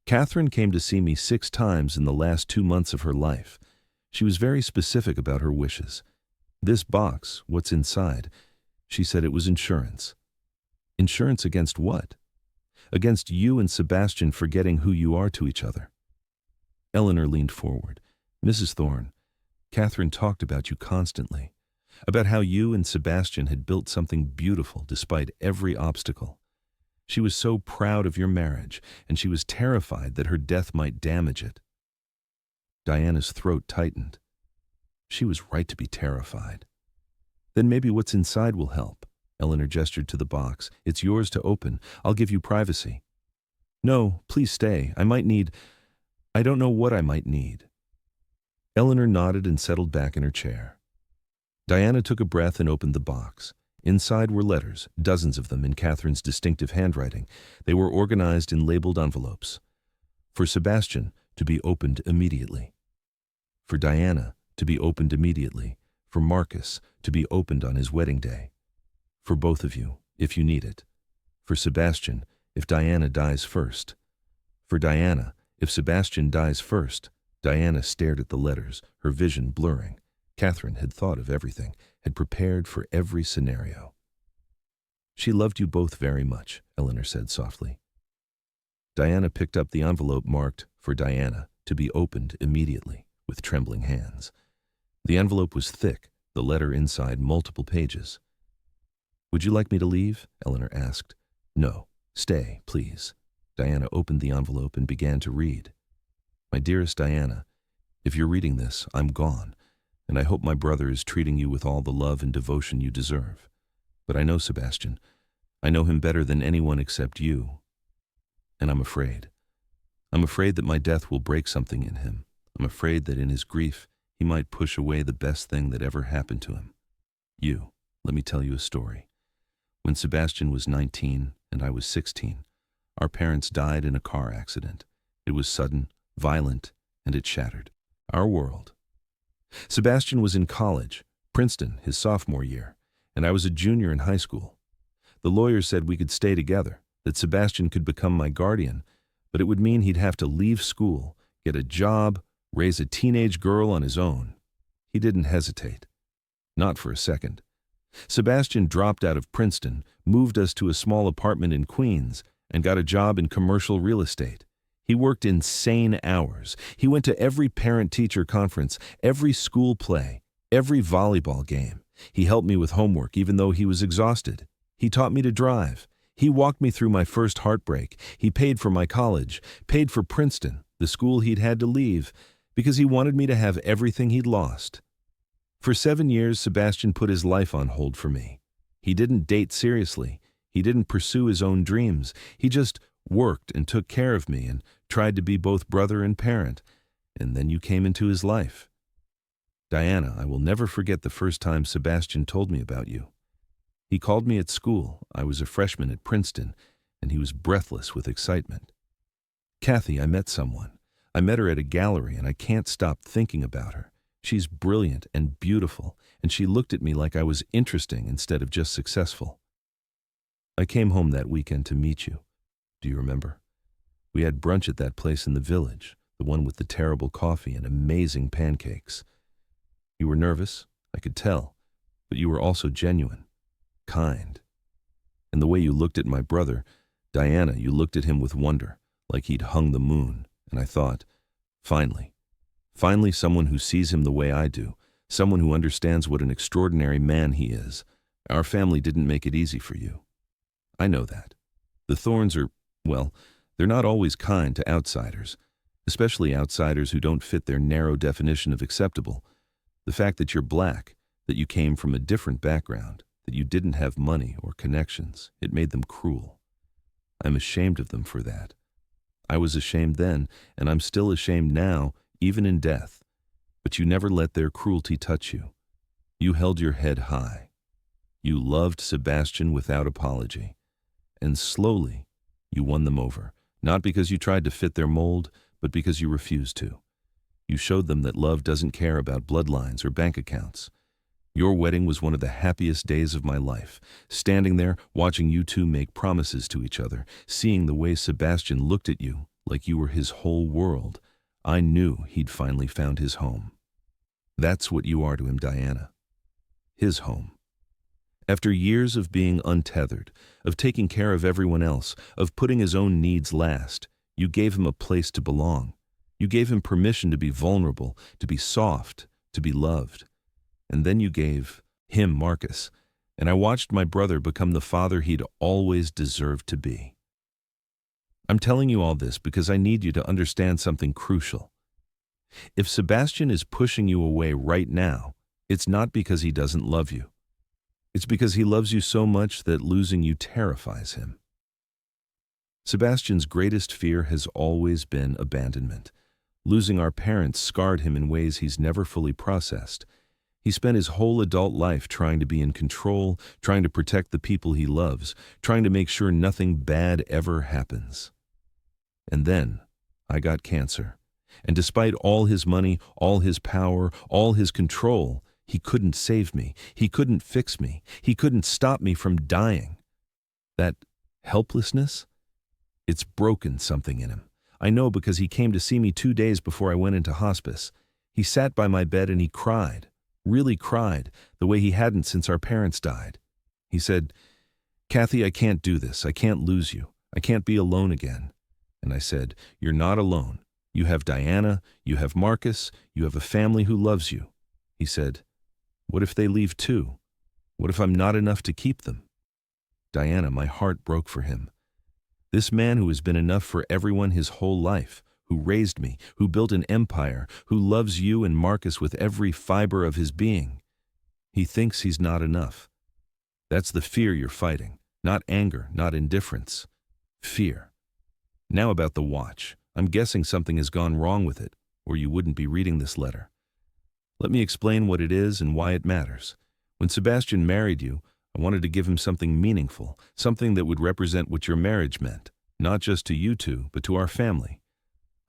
Catherine came to see me 6 times in the last 2 months of her life. She was very specific about her wishes. This box, what's inside, she said it was insurance. Insurance against what? Against you and Sebastian forgetting who you are to each other. Eleanor leaned forward. Mrs. Thorne, Catherine talked about you constantly, about how you and Sebastian had built something beautiful despite every obstacle. She was so proud of your marriage, and she was terrified that her death might damage it. Diana's throat tightened. She was right to be terrified. Then maybe what's inside will help. Eleanor gestured to the box. It's yours to open. I'll give you privacy. No, please stay. I don't know what I might need. Eleanor nodded and settled back in her chair. Diana took a breath and opened the box. Inside were letters, dozens of them in Catherine's distinctive handwriting. They were organized in labeled envelopes. For Sebastian, to be opened immediately. For Diana, to be opened immediately. For Marcus, to be opened on his wedding day. For both of you, if you need it. For Sebastian, if Diana dies first. For Diana, if Sebastian dies first. Diana stared at the letters, her vision blurring. Catherine had thought of everything, had prepared for every scenario. She loved you both very much, Eleanor said softly. Diana picked up the envelope marked, for Diana, to be opened immediately, with trembling hands. The envelope was thick, the letter inside multiple pages. Would you like me to leave? Eleanor asked. No, stay, please. Diana opened the envelope and began to read. My dearest Diana, if you're reading this, I'm gone, and I hope my brother is treating you with all the love and devotion you deserve. But I know Sebastian. I know him better than anyone except you. And I'm afraid. I'm afraid that my death will break something in him. I'm afraid that in his grief, he might push away the best thing that ever happened to him. You, let me tell you a story. When Sebastian was 19 and I was 16, our parents died in a car accident. It was sudden, violent, and it shattered our world. Sebastian was in college, Princeton, his sophomore year, and I was a junior in high school. The lawyer said we could stay together, that Sebastian could become my guardian, but it would mean he'd have to leave school, get a job, raise a teenage girl on his own. He didn't hesitate. Not for a second. Sebastian dropped out of Princeton, moved us to a small apartment in Queens, and got a job in commercial real estate. He worked insane hours. He went to every parent-teacher conference, every school play, every volleyball game. He helped me with homework even though he was exhausted. He taught me to drive. He walked me through my first heartbreak. He paid for my college, paid for Princeton, the school he'd had to leave, because he wanted me to have everything he'd lost. For 7 years, Sebastian put his life on hold for me. He didn't date seriously. He didn't pursue his own dreams. He just worked and took care of me and tried to be both brother and parent. And then you came into his life. Diana, I will never forget the first time Sebastian told me about you. He called me at school. I was a freshman at Princeton, and he was breathless with excitement. Kathy, I met someone. I met her at a gallery, and I can't stop thinking about her. She's brilliant and beautiful, and she looked at me like I was interesting instead of just successful. I came home that weekend to meet you. Do you remember? We had brunch at that place in the village, the one with the terrible coffee and amazing pancakes. You were nervous, I could tell, but you were also genuine, kind. And the way you looked at my brother, Diana, you looked at him with wonder, like he'd hung the moon, and I thought, finally someone who sees him the way I do, someone who understands what an extraordinary man he is. Our family didn't make it easy for you. I know that. The Thornes are, well, they're not always kind to outsiders, especially outsiders who don't fit their narrow definition of acceptable. The fact that you're black, that you came from a different background, that you didn't have money or connections, it made them cruel. I'm ashamed of them for that. I was ashamed then, and I'm still ashamed now, even in death. But you never let their cruelty touch you. You held your head high. You loved Sebastian without apology. And slowly, you won them over, not because you tried to fit their mold, but because you refused to. You showed them that love doesn't care about bloodlines or bank accounts. Your wedding was one of the happiest days of my life, standing there, watching you two make promises to each other, seeing the way Sebastian looked at you like you were his whole world. I knew he'd finally found his home. That's what you are to him, Diana. His home. After years of being untethered, of taking care of everyone else, of putting his own needs last, you gave him a place to belong. You gave him permission to be vulnerable, to be soft, to be loved. And then you gave him Marcus, and I watched my brother become the father he'd always deserved to be. I'm telling you all this because I need you to understand something crucial. If Sebastian is pushing you away right now, it's not because he doesn't love you. It's because he loves you so much that losing you terrifies him. Sebastian's greatest fear has always been abandonment. Losing our parents scarred him in ways he's never fully processed. He spent his whole adult life trying to be in control, trying to protect the people he loves, trying to make sure nothing bad ever happens. And then I got cancer. And despite all his money, all his power, all his control, he couldn't save me. He couldn't fix me. He couldn't stop me from dying. That helplessness? It's broken something in him. I know because he came to see me 2 days before I went into hospice. He sat by my bed and he cried, really cried, the way he hadn't since our parents died. He said, "Kathy, I can't do this. I can't lose you. I can't be alone again." And I said, "You're not alone. You have Diana, you have Marcus, you have a family who loves you." He said, "What if they leave too? What if I'm not enough to keep them?" Diana, my heart broke for him. This man who has been enough for everyone his whole life, who raised me, who built an empire, who loves you and Marcus with every fiber of his being. He thinks he's not enough. That's the fear you're fighting, not anger, not indifference. Fear. Now about the watch. I'm guessing something has gone wrong with it, or you wouldn't be reading this letter. Let me explain what it is and why it matters. When Sebastian married you, I wanted to give him something meaningful, something that would represent what your marriage meant, not just to you two, but to our family.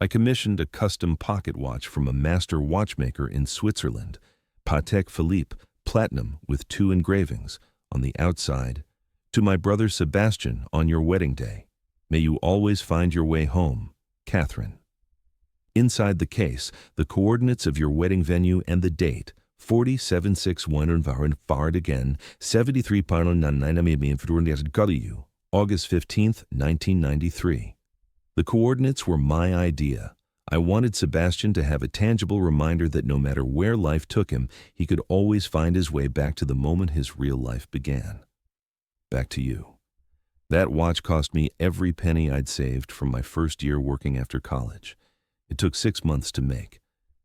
I commissioned a custom pocket watch from a master watchmaker in Switzerland, Patek Philippe, platinum with 2 engravings, on the outside, "To my brother Sebastian on your wedding day. May you always find your way home, Catherine." Inside the case, the coordinates of your wedding venue and the date, 4761 Fard again, 73 August 15th, 1993. The coordinates were my idea. I wanted Sebastian to have a tangible reminder that no matter where life took him, he could always find his way back to the moment his real life began. Back to you. That watch cost me every penny I'd saved from my first year working after college. It took 6 months to make.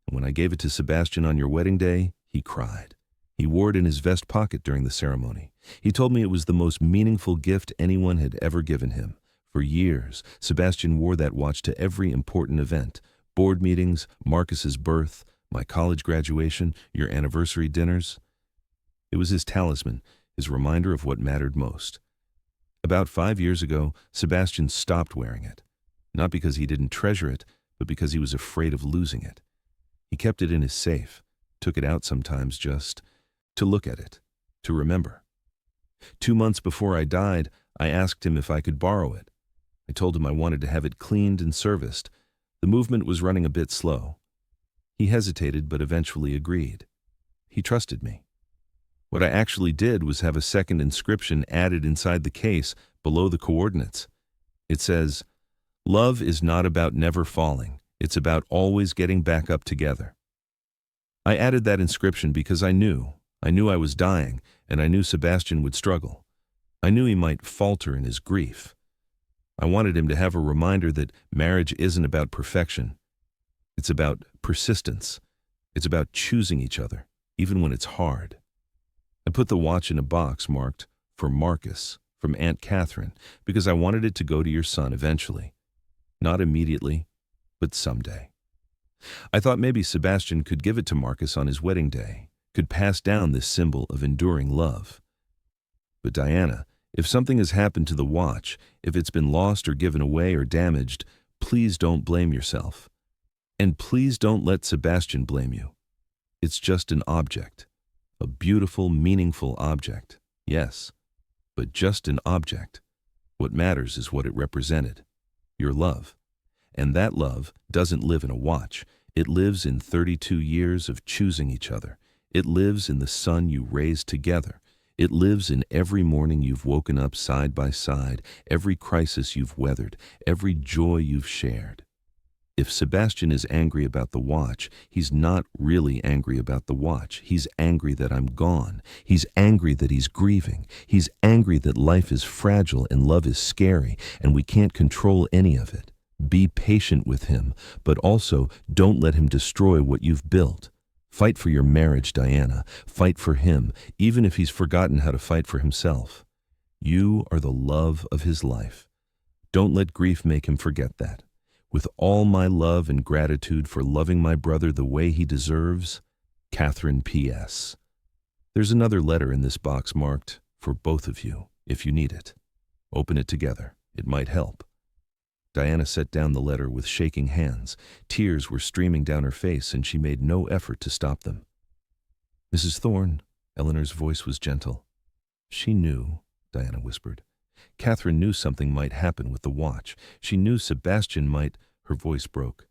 And when I gave it to Sebastian on your wedding day, he cried. He wore it in his vest pocket during the ceremony. He told me it was the most meaningful gift anyone had ever given him. For years, Sebastian wore that watch to every important event: board meetings, Marcus's birth, my college graduation, your anniversary dinners. It was his talisman, his reminder of what mattered most. About 5 years ago, Sebastian stopped wearing it. Not because he didn't treasure it, but because he was afraid of losing it. He kept it in his safe, took it out sometimes just to look at it, to remember. 2 months before I died, I asked him if I could borrow it. I told him I wanted to have it cleaned and serviced. The movement was running a bit slow. He hesitated but eventually agreed. He trusted me. What I actually did was have a second inscription added inside the case below the coordinates. It says, "Love is not about never falling. It's about always getting back up together." I added that inscription because I knew I was dying, and I knew Sebastian would struggle. I knew he might falter in his grief. I wanted him to have a reminder that marriage isn't about perfection. It's about persistence. It's about choosing each other, even when it's hard. I put the watch in a box marked, "For Marcus," from Aunt Catherine, because I wanted it to go to your son eventually. Not immediately, but someday. I thought maybe Sebastian could give it to Marcus on his wedding day, could pass down this symbol of enduring love. But Diana, if something has happened to the watch, if it's been lost or given away or damaged, please don't blame yourself. And please don't let Sebastian blame you. It's just an object. A beautiful, meaningful object. Yes, but just an object. What matters is what it represented. Your love. And that love doesn't live in a watch. It lives in 32 years of choosing each other. It lives in the son you raised together. It lives in every morning you've woken up side by side, every crisis you've weathered, every joy you've shared. If Sebastian is angry about the watch, he's not really angry about the watch. He's angry that I'm gone. He's angry that he's grieving. He's angry that life is fragile and love is scary and we can't control any of it. Be patient with him, but also don't let him destroy what you've built. Fight for your marriage, Diana. Fight for him, even if he's forgotten how to fight for himself. You are the love of his life. Don't let grief make him forget that. With all my love and gratitude for loving my brother the way he deserves, Catherine P.S. There's another letter in this box marked, for both of you, if you need it. Open it together. It might help. Diana set down the letter with shaking hands. Tears were streaming down her face, and she made no effort to stop them. Mrs. Thorne, Eleanor's voice was gentle. She knew, Diana whispered. Catherine knew something might happen with the watch. She knew Sebastian might. Her voice broke.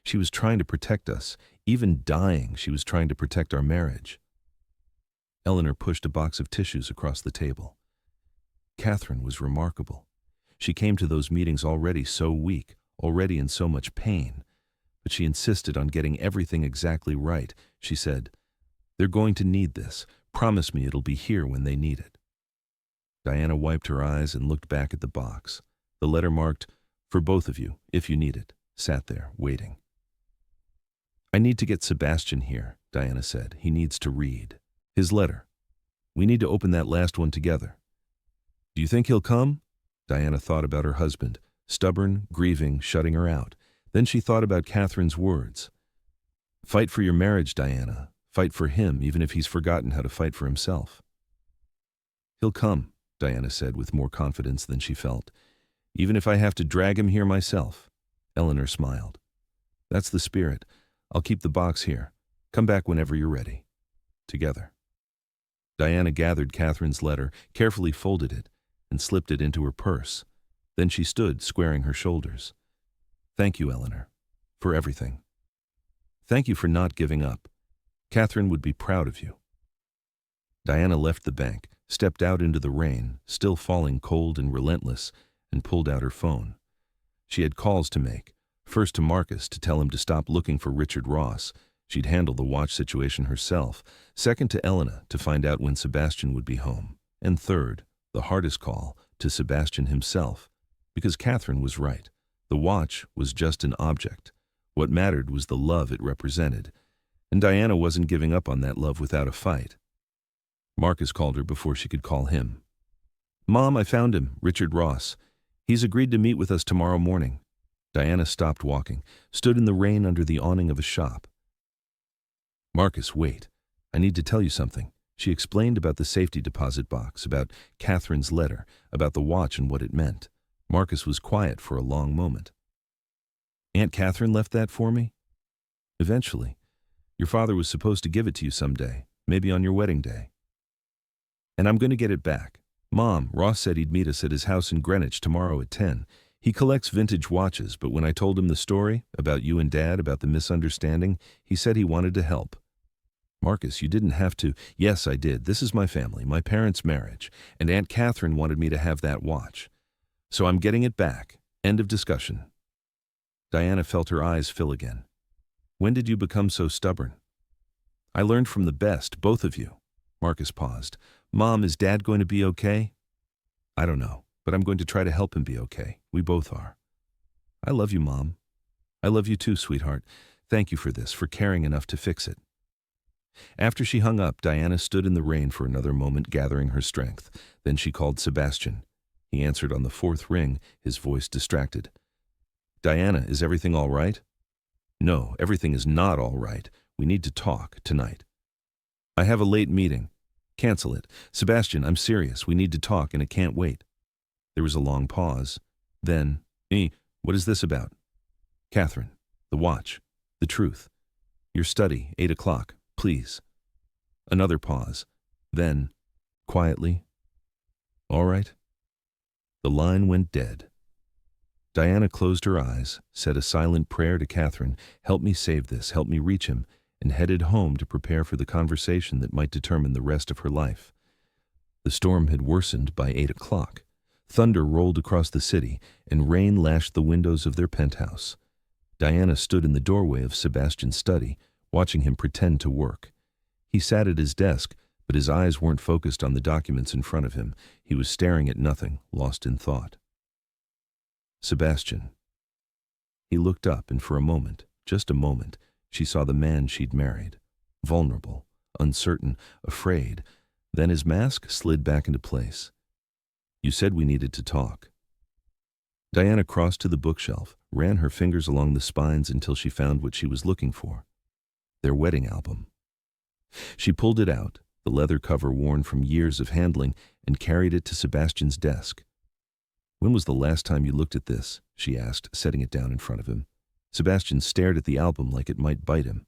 She was trying to protect us. Even dying, she was trying to protect our marriage. Eleanor pushed a box of tissues across the table. Catherine was remarkable. She came to those meetings already so weak, already in so much pain. But she insisted on getting everything exactly right. She said, "They're going to need this. Promise me it'll be here when they need it." Diana wiped her eyes and looked back at the box. The letter marked, "For both of you, if you need it," sat there, waiting. "I need to get Sebastian here," Diana said. "He needs to read. His letter. We need to open that last one together." "Do you think he'll come?" Diana thought about her husband, stubborn, grieving, shutting her out. Then she thought about Catherine's words. "Fight for your marriage, Diana. Fight for him, even if he's forgotten how to fight for himself." "He'll come," Diana said with more confidence than she felt. "Even if I have to drag him here myself." Eleanor smiled. "That's the spirit. I'll keep the box here. Come back whenever you're ready." Together. Diana gathered Catherine's letter, carefully folded it, and slipped it into her purse. Then she stood, squaring her shoulders. "Thank you, Eleanor, for everything. Thank you for not giving up. Catherine would be proud of you." Diana left the bank, stepped out into the rain, still falling cold and relentless, and pulled out her phone. She had calls to make. First to Marcus to tell him to stop looking for Richard Ross. She'd handle the watch situation herself. Second to Elena to find out when Sebastian would be home. And third, the hardest call, to Sebastian himself. Because Catherine was right. The watch was just an object. What mattered was the love it represented. And Diana wasn't giving up on that love without a fight. Marcus called her before she could call him. "Mom, I found him, Richard Ross. He's agreed to meet with us tomorrow morning." Diana stopped walking, stood in the rain under the awning of a shop. "Marcus, wait. I need to tell you something." She explained about the safety deposit box, about Catherine's letter, about the watch and what it meant. Marcus was quiet for a long moment. "Aunt Catherine left that for me?" "Eventually. Your father was supposed to give it to you someday, maybe on your wedding day. And I'm going to get it back. Mom, Ross said he'd meet us at his house in Greenwich tomorrow at 10. He collects vintage watches, but when I told him the story, about you and Dad, about the misunderstanding, he said he wanted to help." "Marcus, you didn't have to." "Yes, I did. This is my family, my parents' marriage, and Aunt Catherine wanted me to have that watch. So I'm getting it back. End of discussion." Diana felt her eyes fill again. "When did you become so stubborn?" "I learned from the best, both of you." Marcus paused. "Mom, is Dad going to be okay?" "I don't know, but I'm going to try to help him be okay. We both are." "I love you, Mom." "I love you too, sweetheart. Thank you for this, for caring enough to fix it." After she hung up, Diana stood in the rain for another moment, gathering her strength. Then she called Sebastian. He answered on the fourth ring, his voice distracted. "Diana, is everything all right?" "No, everything is not all right. We need to talk tonight." "I have a late meeting." "Cancel it." "Sebastian, I'm serious. We need to talk and it can't wait." There was a long pause. Then, what is this about?" "Catherine, the watch, the truth. Your study, 8 o'clock, please." Another pause. Then, quietly, "All right." The line went dead. Diana closed her eyes, said a silent prayer to Catherine, "Help me save this, help me reach him," and headed home to prepare for the conversation that might determine the rest of her life. The storm had worsened by 8 o'clock. Thunder rolled across the city, and rain lashed the windows of their penthouse. Diana stood in the doorway of Sebastian's study, watching him pretend to work. He sat at his desk, but his eyes weren't focused on the documents in front of him. He was staring at nothing, lost in thought. Sebastian. He looked up, and for a moment, just a moment, she saw the man she'd married. Vulnerable, uncertain, afraid. Then his mask slid back into place. "You said we needed to talk." Diana crossed to the bookshelf, ran her fingers along the spines until she found what she was looking for. Their wedding album. She pulled it out, the leather cover worn from years of handling, and carried it to Sebastian's desk. "When was the last time you looked at this?" she asked, setting it down in front of him. Sebastian stared at the album like it might bite him.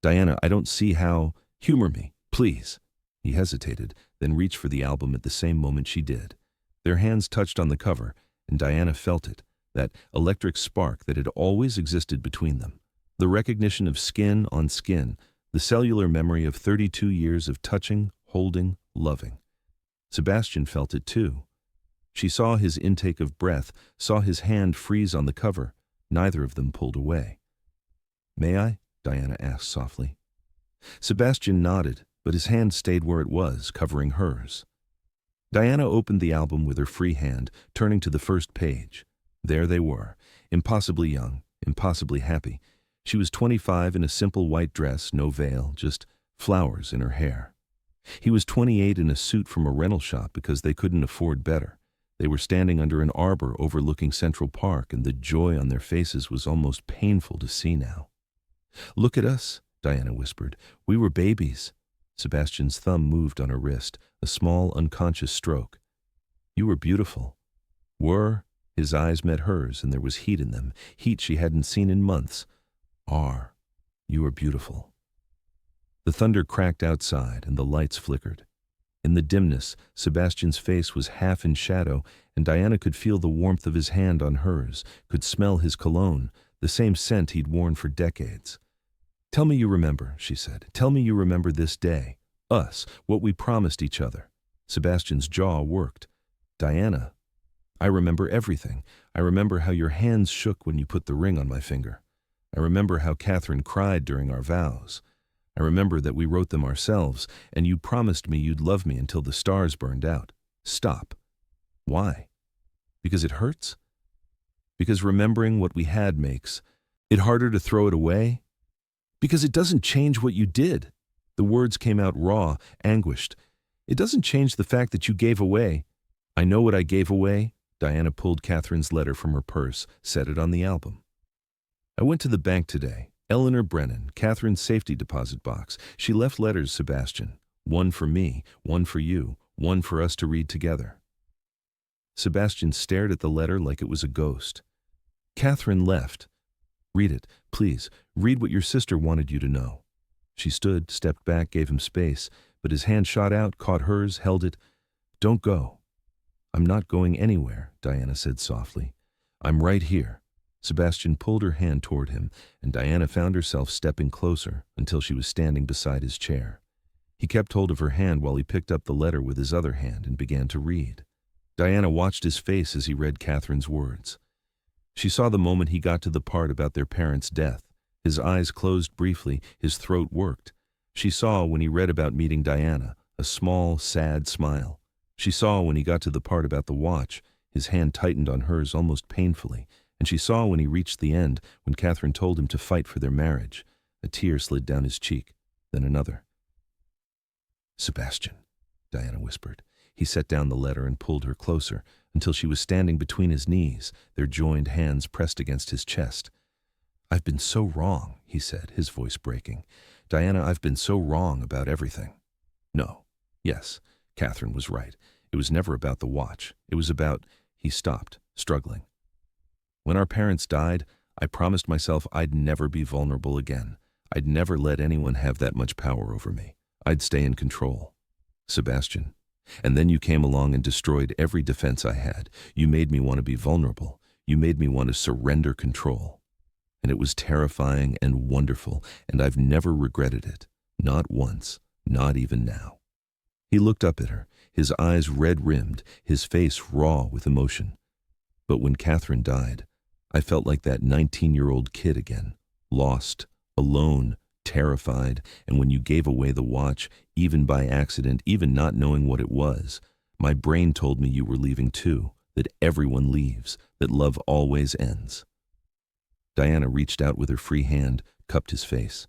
"Diana, I don't see how—" "Humor me, please." He hesitated, then reached for the album at the same moment she did. Their hands touched on the cover, and Diana felt it, that electric spark that had always existed between them. The recognition of skin on skin, the cellular memory of 32 years of touching, holding, loving. Sebastian felt it too. She saw his intake of breath, saw his hand freeze on the cover. Neither of them pulled away. "May I?" Diana asked softly. Sebastian nodded, but his hand stayed where it was, covering hers. Diana opened the album with her free hand, turning to the first page. There they were, impossibly young, impossibly happy. She was 25 in a simple white dress, no veil, just flowers in her hair. He was 28 in a suit from a rental shop because they couldn't afford better. They were standing under an arbor overlooking Central Park, and the joy on their faces was almost painful to see now. "Look at us," Diana whispered. "We were babies." Sebastian's thumb moved on her wrist, a small, unconscious stroke. "You were beautiful." "Were?" His eyes met hers, and there was heat in them, heat she hadn't seen in months. "Are. You are beautiful." The thunder cracked outside, and the lights flickered. In the dimness, Sebastian's face was half in shadow, and Diana could feel the warmth of his hand on hers, could smell his cologne, the same scent he'd worn for decades. "Tell me you remember," she said. "Tell me you remember this day. Us, what we promised each other." Sebastian's jaw worked. "Diana, I remember everything. I remember how your hands shook when you put the ring on my finger. I remember how Catherine cried during our vows. I remember that we wrote them ourselves, and you promised me you'd love me until the stars burned out." "Stop." "Why? Because it hurts? Because remembering what we had makes it harder to throw it away? Because it doesn't change what you did." The words came out raw, anguished. "It doesn't change the fact that you gave away." "I know what I gave away." Diana pulled Catherine's letter from her purse, set it on the album. "I went to the bank today. Eleanor Brennan, Catherine's safety deposit box. She left letters, Sebastian. One for me, one for you, one for us to read together." Sebastian stared at the letter like it was a ghost. "Catherine left." "Read it, please. Read what your sister wanted you to know." She stood, stepped back, gave him space, but his hand shot out, caught hers, held it. "Don't go." "I'm not going anywhere," Diana said softly. "I'm right here." Sebastian pulled her hand toward him, and Diana found herself stepping closer until she was standing beside his chair. He kept hold of her hand while he picked up the letter with his other hand and began to read. Diana watched his face as he read Catherine's words. She saw the moment he got to the part about their parents' death. His eyes closed briefly, his throat worked. She saw when he read about meeting Diana, a small, sad smile. She saw when he got to the part about the watch, his hand tightened on hers almost painfully, and she saw when he reached the end, when Catherine told him to fight for their marriage. A tear slid down his cheek, then another. "Sebastian," Diana whispered. He set down the letter and pulled her closer, until she was standing between his knees, their joined hands pressed against his chest. "I've been so wrong," he said, his voice breaking. "Diana, I've been so wrong about everything." "No. Yes, Catherine was right. It was never about the watch. It was about—" He stopped, struggling. "When our parents died, I promised myself I'd never be vulnerable again. I'd never let anyone have that much power over me. I'd stay in control. Sebastian. And then you came along and destroyed every defense I had. You made me want to be vulnerable. You made me want to surrender control. And it was terrifying and wonderful, and I've never regretted it. Not once, not even now. He looked up at her, his eyes red-rimmed, his face raw with emotion. But when Catherine died, I felt like that 19-year-old kid again, lost, alone, terrified, and when you gave away the watch, even by accident, even not knowing what it was, my brain told me you were leaving too, that everyone leaves, that love always ends. Diana reached out with her free hand, cupped his face.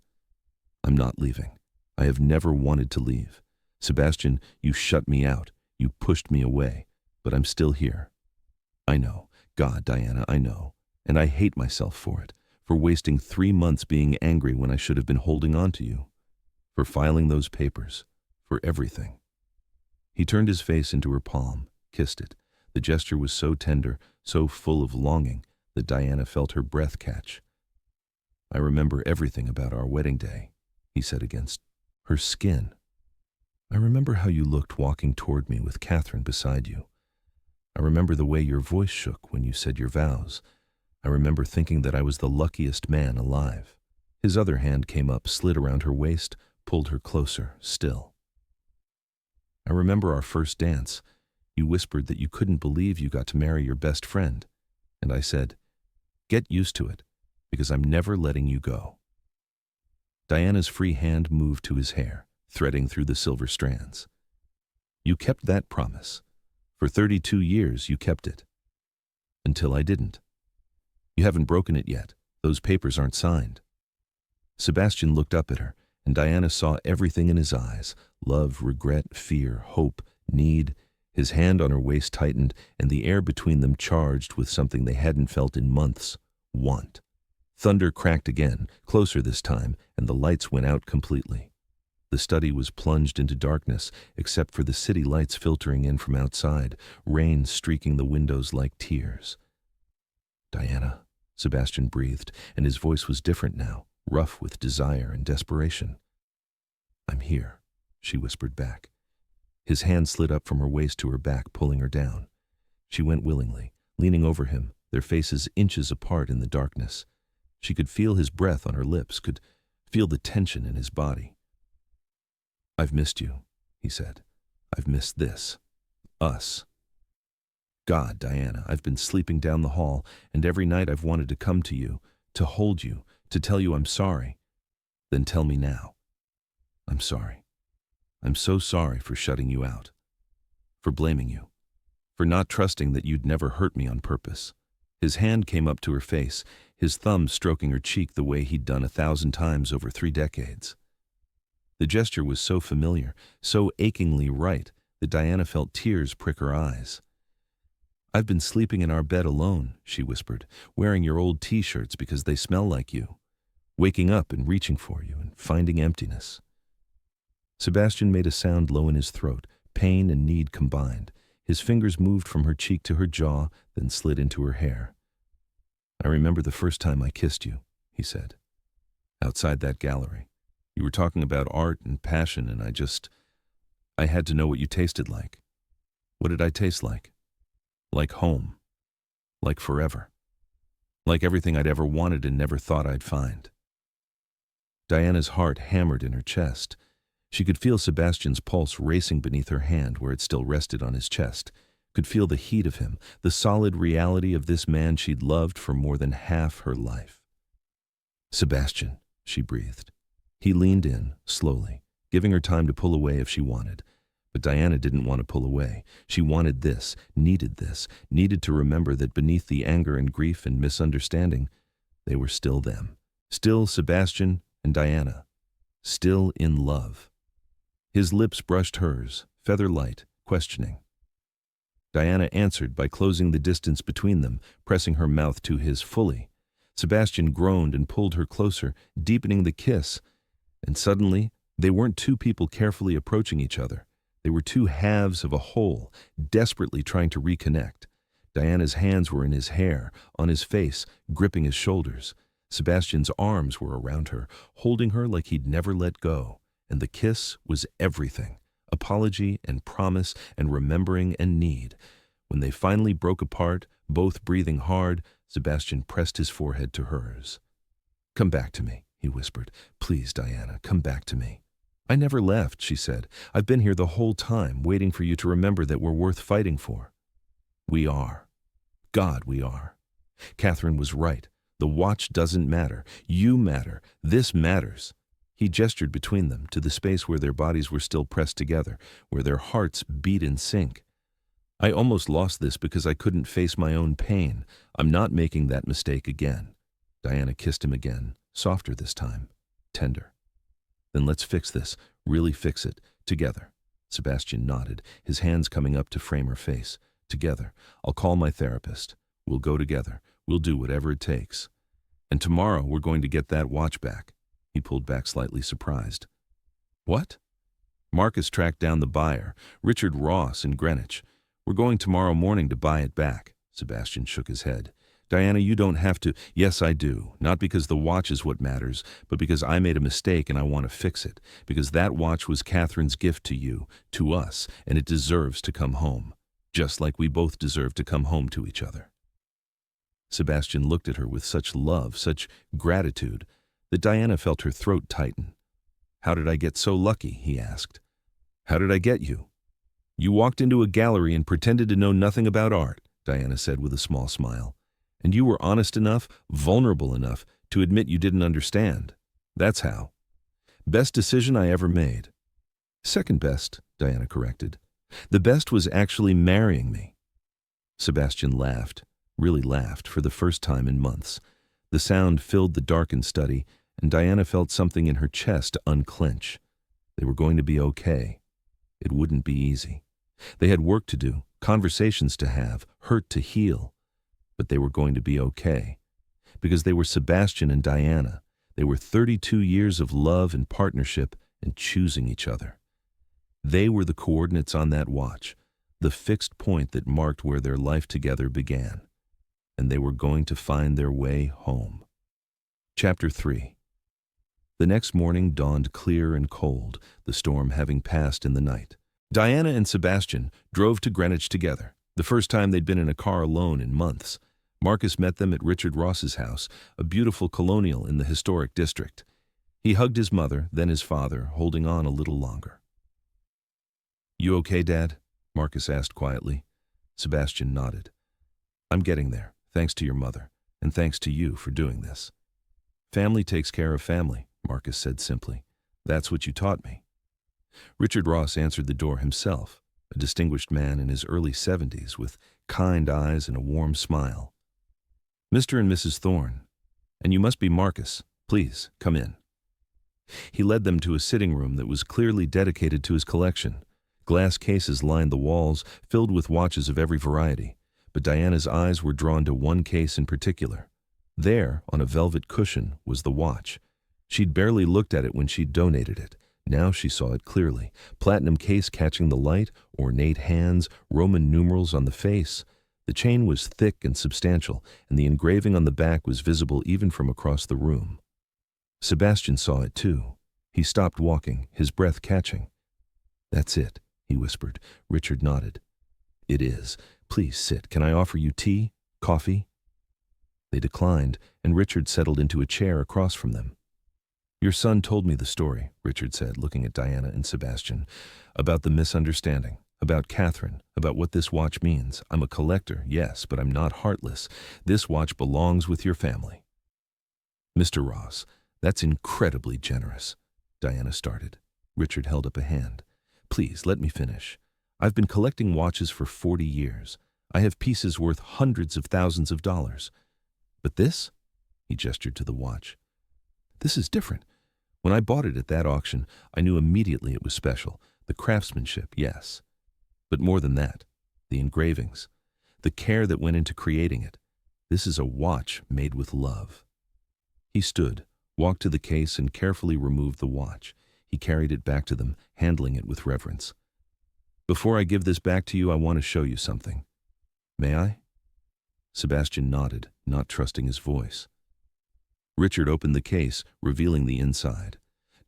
I'm not leaving. I have never wanted to leave. Sebastian, you shut me out. You pushed me away. But I'm still here. I know. God, Diana, I know. And I hate myself for it. For wasting 3 months being angry when I should have been holding on to you. For filing those papers. For everything. He turned his face into her palm, kissed it. The gesture was so tender, so full of longing, that Diana felt her breath catch. I remember everything about our wedding day, he said against her skin. I remember how you looked walking toward me with Catherine beside you. I remember the way your voice shook when you said your vows. I remember thinking that I was the luckiest man alive. His other hand came up, slid around her waist, pulled her closer, still. I remember our first dance. You whispered that you couldn't believe you got to marry your best friend. And I said, get used to it, because I'm never letting you go. Diana's free hand moved to his hair, threading through the silver strands. You kept that promise. For 32 years you kept it. Until I didn't. You haven't broken it yet. Those papers aren't signed. Sebastian looked up at her, and Diana saw everything in his eyes: love, regret, fear, hope, need. His hand on her waist tightened, and the air between them charged with something they hadn't felt in months: want. Thunder cracked again, closer this time, and the lights went out completely. The study was plunged into darkness, except for the city lights filtering in from outside, rain streaking the windows like tears. Diana, Sebastian breathed, and his voice was different now, rough with desire and desperation. I'm here, she whispered back. His hand slid up from her waist to her back, pulling her down. She went willingly, leaning over him, their faces inches apart in the darkness. She could feel his breath on her lips, could feel the tension in his body. I've missed you, he said. I've missed this. Us. God, Diana, I've been sleeping down the hall, and every night I've wanted to come to you, to hold you, to tell you I'm sorry. Then tell me now. I'm sorry. I'm so sorry for shutting you out, for blaming you, for not trusting that you'd never hurt me on purpose. His hand came up to her face, his thumb stroking her cheek the way he'd done 1,000 times over 3 decades. The gesture was so familiar, so achingly right, that Diana felt tears prick her eyes. I've been sleeping in our bed alone, she whispered, wearing your old t-shirts because they smell like you, waking up and reaching for you and finding emptiness. Sebastian made a sound low in his throat, pain and need combined. His fingers moved from her cheek to her jaw, then slid into her hair. I remember the first time I kissed you, he said. Outside that gallery. You were talking about art and passion, and I had to know what you tasted like. What did I taste like? Like home. Like forever. Like everything I'd ever wanted and never thought I'd find. Diana's heart hammered in her chest. She could feel Sebastian's pulse racing beneath her hand where it still rested on his chest, could feel the heat of him, the solid reality of this man she'd loved for more than half her life. Sebastian, she breathed. He leaned in, slowly, giving her time to pull away if she wanted. But Diana didn't want to pull away. She wanted this, needed to remember that beneath the anger and grief and misunderstanding, they were still them. Still Sebastian and Diana. Still in love. His lips brushed hers, feather light, questioning. Diana answered by closing the distance between them, pressing her mouth to his fully. Sebastian groaned and pulled her closer, deepening the kiss. And suddenly, they weren't two people carefully approaching each other. They were two halves of a whole, desperately trying to reconnect. Diana's hands were in his hair, on his face, gripping his shoulders. Sebastian's arms were around her, holding her like he'd never let go. And the kiss was everything. Apology and promise and remembering and need. When they finally broke apart, both breathing hard, Sebastian pressed his forehead to hers. "Come back to me," he whispered. "Please, Diana, come back to me." "I never left," she said. "I've been here the whole time, waiting for you to remember that we're worth fighting for." "We are. God, we are." Catherine was right. The watch doesn't matter. You matter. This matters. He gestured between them to the space where their bodies were still pressed together, where their hearts beat in sync. "I almost lost this because I couldn't face my own pain. I'm not making that mistake again." Diana kissed him again, softer this time, tender. "Then let's fix this, really fix it, together." Sebastian nodded, his hands coming up to frame her face. "Together. I'll call my therapist. We'll go together. We'll do whatever it takes. And tomorrow we're going to get that watch back." He pulled back slightly surprised. "What?" "Marcus tracked down the buyer, Richard Ross in Greenwich. We're going tomorrow morning to buy it back." Sebastian shook his head. "Diana, you don't have to." "Yes, I do. Not because the watch is what matters, but because I made a mistake and I want to fix it. Because that watch was Catherine's gift to you, to us, and it deserves to come home. Just like we both deserve to come home to each other." Sebastian looked at her with such love, such gratitude, that Diana felt her throat tighten. "How did I get so lucky?" he asked. "How did I get you?" "You walked into a gallery and pretended to know nothing about art," Diana said with a small smile. "And you were honest enough, vulnerable enough, to admit you didn't understand. That's how. Best decision I ever made." "Second best," Diana corrected. "The best was actually marrying me." Sebastian laughed, really laughed, for the first time in months. The sound filled the darkened study, and Diana felt something in her chest unclench. They were going to be okay. It wouldn't be easy. They had work to do, conversations to have, hurt to heal. But they were going to be okay. Because they were Sebastian and Diana. They were 32 years of love and partnership and choosing each other. They were the coordinates on that watch, the fixed point that marked where their life together began. And they were going to find their way home. Chapter 3. The next morning dawned clear and cold, the storm having passed in the night. Diana and Sebastian drove to Greenwich together, the first time they'd been in a car alone in months. Marcus met them at Richard Ross's house, a beautiful colonial in the historic district. He hugged his mother, then his father, holding on a little longer. "You okay, Dad?" Marcus asked quietly. Sebastian nodded. "I'm getting there, thanks to your mother, and thanks to you for doing this." "Family takes care of family," Marcus said simply. "That's what you taught me." Richard Ross answered the door himself, a distinguished man in his early 70s with kind eyes and a warm smile. "Mr. and Mrs. Thorne, and you must be Marcus. Please, come in." He led them to a sitting room that was clearly dedicated to his collection. Glass cases lined the walls, filled with watches of every variety, but Diana's eyes were drawn to one case in particular. There, on a velvet cushion, was the watch. She'd barely looked at it when she'd donated it. Now she saw it clearly. Platinum case catching the light, ornate hands, Roman numerals on the face. The chain was thick and substantial, and the engraving on the back was visible even from across the room. Sebastian saw it too. He stopped walking, his breath catching. "That's it," he whispered. Richard nodded. "It is. Please sit. Can I offer you tea? Coffee?" They declined, and Richard settled into a chair across from them. "Your son told me the story," Richard said, looking at Diana and Sebastian, "about the misunderstanding, about Catherine, about what this watch means. I'm a collector, yes, but I'm not heartless. This watch belongs with your family." "Mr. Ross, that's incredibly generous," Diana started. Richard held up a hand. "Please, let me finish. I've been collecting watches for 40 years. I have pieces worth hundreds of thousands of dollars. But this?" He gestured to the watch. "This is different. When I bought it at that auction, I knew immediately it was special. The craftsmanship, yes. But more than that, the engravings, the care that went into creating it. This is a watch made with love." He stood, walked to the case, and carefully removed the watch. He carried it back to them, handling it with reverence. "Before I give this back to you, I want to show you something. May I?" Sebastian nodded, not trusting his voice. Richard opened the case, revealing the inside.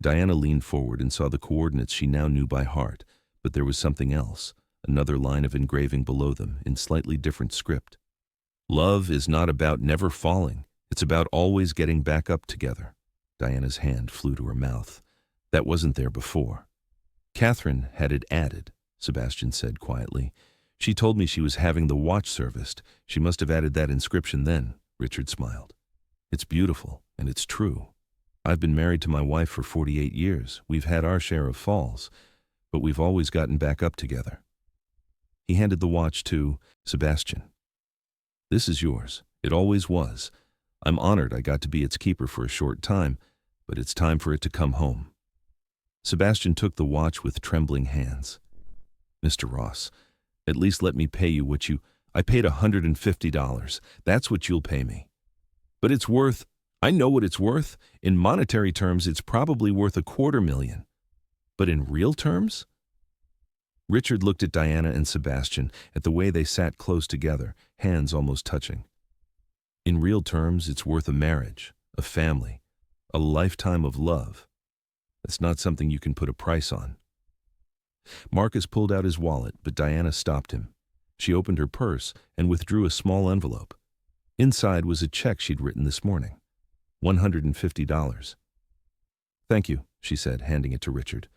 Diana leaned forward and saw the coordinates she now knew by heart, but there was something else, another line of engraving below them in slightly different script. Love is not about never falling. It's about always getting back up together. Diana's hand flew to her mouth. That wasn't there before. Catherine had it added, Sebastian said quietly. She told me she was having the watch serviced. She must have added that inscription then, Richard smiled. It's beautiful, and it's true. I've been married to my wife for 48 years. We've had our share of falls, but we've always gotten back up together. He handed the watch to Sebastian. This is yours. It always was. I'm honored I got to be its keeper for a short time, but it's time for it to come home. Sebastian took the watch with trembling hands. Mr. Ross, at least let me pay you what I paid $150. That's what you'll pay me. But it's worth, I know what it's worth. In monetary terms, it's probably worth $250,000. But in real terms? Richard looked at Diana and Sebastian, at the way they sat close together, hands almost touching. In real terms, it's worth a marriage, a family, a lifetime of love. That's not something you can put a price on. Marcus pulled out his wallet, but Diana stopped him. She opened her purse and withdrew a small envelope. Inside was a check she'd written this morning. $150. Thank you, she said, handing it to Richard,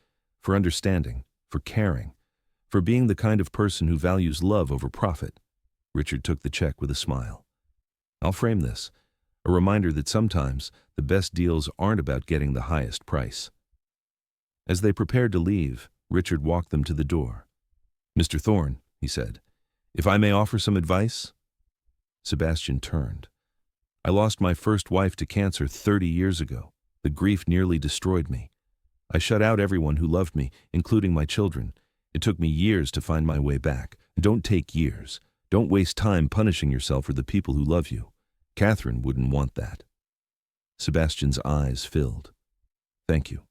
for understanding, for caring, for being the kind of person who values love over profit. Richard took the check with a smile. I'll frame this, a reminder that sometimes the best deals aren't about getting the highest price. As they prepared to leave, Richard walked them to the door. Mr. Thorne, he said, if I may offer some advice? Sebastian turned. I lost my first wife to cancer 30 years ago. The grief nearly destroyed me. I shut out everyone who loved me, including my children. It took me years to find my way back. Don't take years. Don't waste time punishing yourself or the people who love you. Catherine wouldn't want that. Sebastian's eyes filled. Thank you.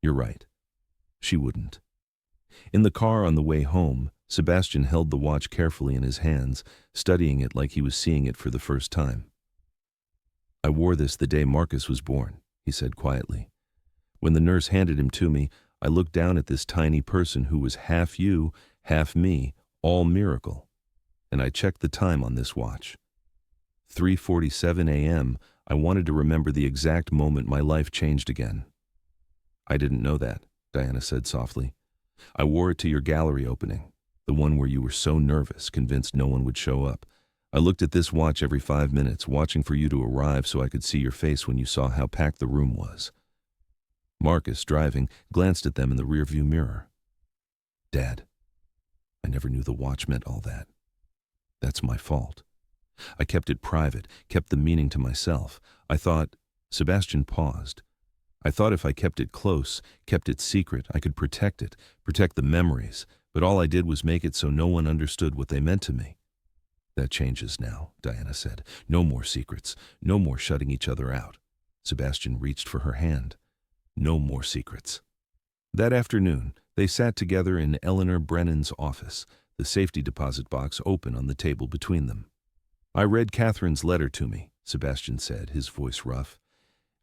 You're right. She wouldn't. In the car on the way home, Sebastian held the watch carefully in his hands, studying it like he was seeing it for the first time. I wore this the day Marcus was born, he said quietly. When the nurse handed him to me, I looked down at this tiny person who was half you, half me, all miracle. And I checked the time on this watch. 3:47 a.m., I wanted to remember the exact moment my life changed again. I didn't know that, Diana said softly. I wore it to your gallery opening, the one where you were so nervous, convinced no one would show up. I looked at this watch every 5 minutes, watching for you to arrive so I could see your face when you saw how packed the room was. Marcus, driving, glanced at them in the rearview mirror. Dad, I never knew the watch meant all that. That's my fault. I kept it private, kept the meaning to myself. I thought, Sebastian paused. I thought if I kept it close, kept it secret, I could protect it, protect the memories, but all I did was make it so no one understood what they meant to me. That changes now, Diana said. No more secrets, no more shutting each other out. Sebastian reached for her hand. No more secrets. That afternoon, they sat together in Eleanor Brennan's office, the safety deposit box open on the table between them. I read Catherine's letter to me, Sebastian said, his voice rough.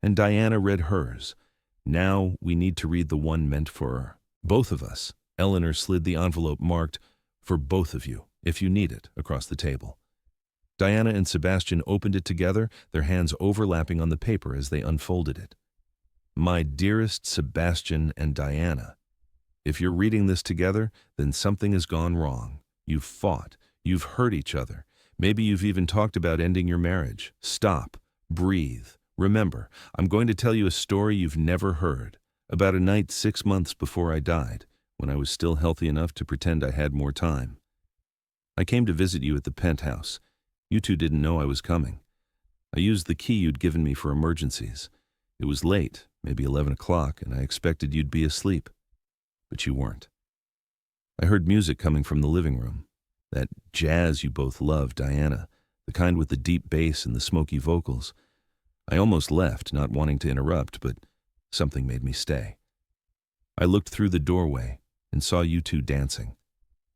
And Diana read hers. Now we need to read the one meant for both of us. Eleanor slid the envelope marked, for both of you, if you need it, across the table. Diana and Sebastian opened it together, their hands overlapping on the paper as they unfolded it. My dearest Sebastian and Diana, if you're reading this together, then something has gone wrong. You've fought. You've hurt each other. Maybe you've even talked about ending your marriage. Stop. Breathe. Remember, I'm going to tell you a story you've never heard, about a night 6 months before I died, when I was still healthy enough to pretend I had more time. I came to visit you at the penthouse. You two didn't know I was coming. I used the key you'd given me for emergencies. It was late, maybe 11 o'clock, and I expected you'd be asleep. But you weren't. I heard music coming from the living room. That jazz you both love, Diana, the kind with the deep bass and the smoky vocals. I almost left, not wanting to interrupt, but something made me stay. I looked through the doorway and saw you two dancing.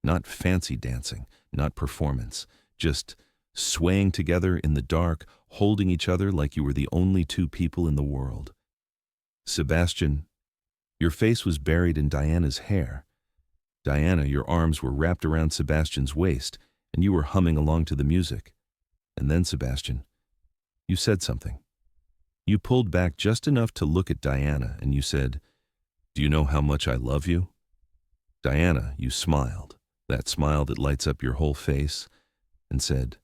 Not fancy dancing, not performance, just swaying together in the dark, holding each other like you were the only two people in the world. Sebastian, your face was buried in Diana's hair. Diana, your arms were wrapped around Sebastian's waist, and you were humming along to the music. And then, Sebastian, you said something. You pulled back just enough to look at Diana, and you said, "Do you know how much I love you?" Diana, you smiled, that smile that lights up your whole face, and said,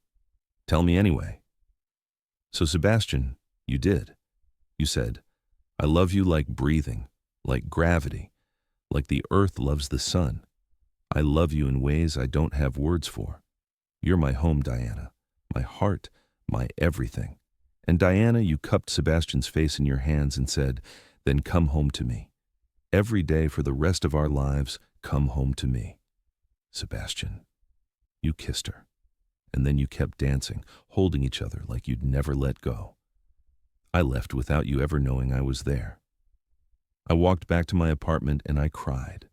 "Tell me anyway." So, Sebastian, you did. You said, "I love you like breathing, like gravity, like the earth loves the sun. I love you in ways I don't have words for. You're my home, Diana, my heart, my everything." And Diana, you cupped Sebastian's face in your hands and said, "Then come home to me. Every day for the rest of our lives, come home to me." Sebastian, you kissed her, and then you kept dancing, holding each other like you'd never let go. I left without you ever knowing I was there. I walked back to my apartment and I cried.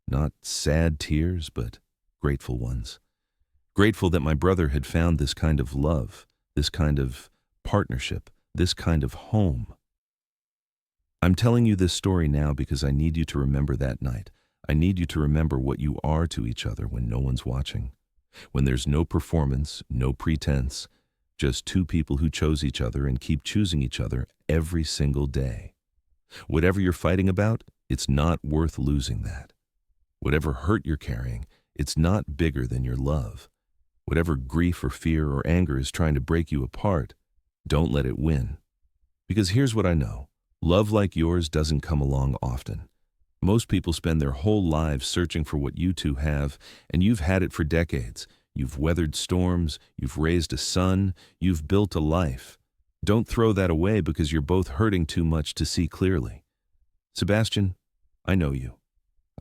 Not sad tears, but grateful ones. Grateful that my brother had found this kind of love, this kind of partnership, this kind of home. I'm telling you this story now because I need you to remember that night. I need you to remember what you are to each other when no one's watching. When there's no performance, no pretense, just two people who chose each other and keep choosing each other every single day. Whatever you're fighting about, it's not worth losing that. Whatever hurt you're carrying, it's not bigger than your love. Whatever grief or fear or anger is trying to break you apart, don't let it win. Because here's what I know. Love like yours doesn't come along often. Most people spend their whole lives searching for what you two have, and you've had it for decades. You've weathered storms, you've raised a son, you've built a life. Don't throw that away because you're both hurting too much to see clearly. Sebastian, I know you.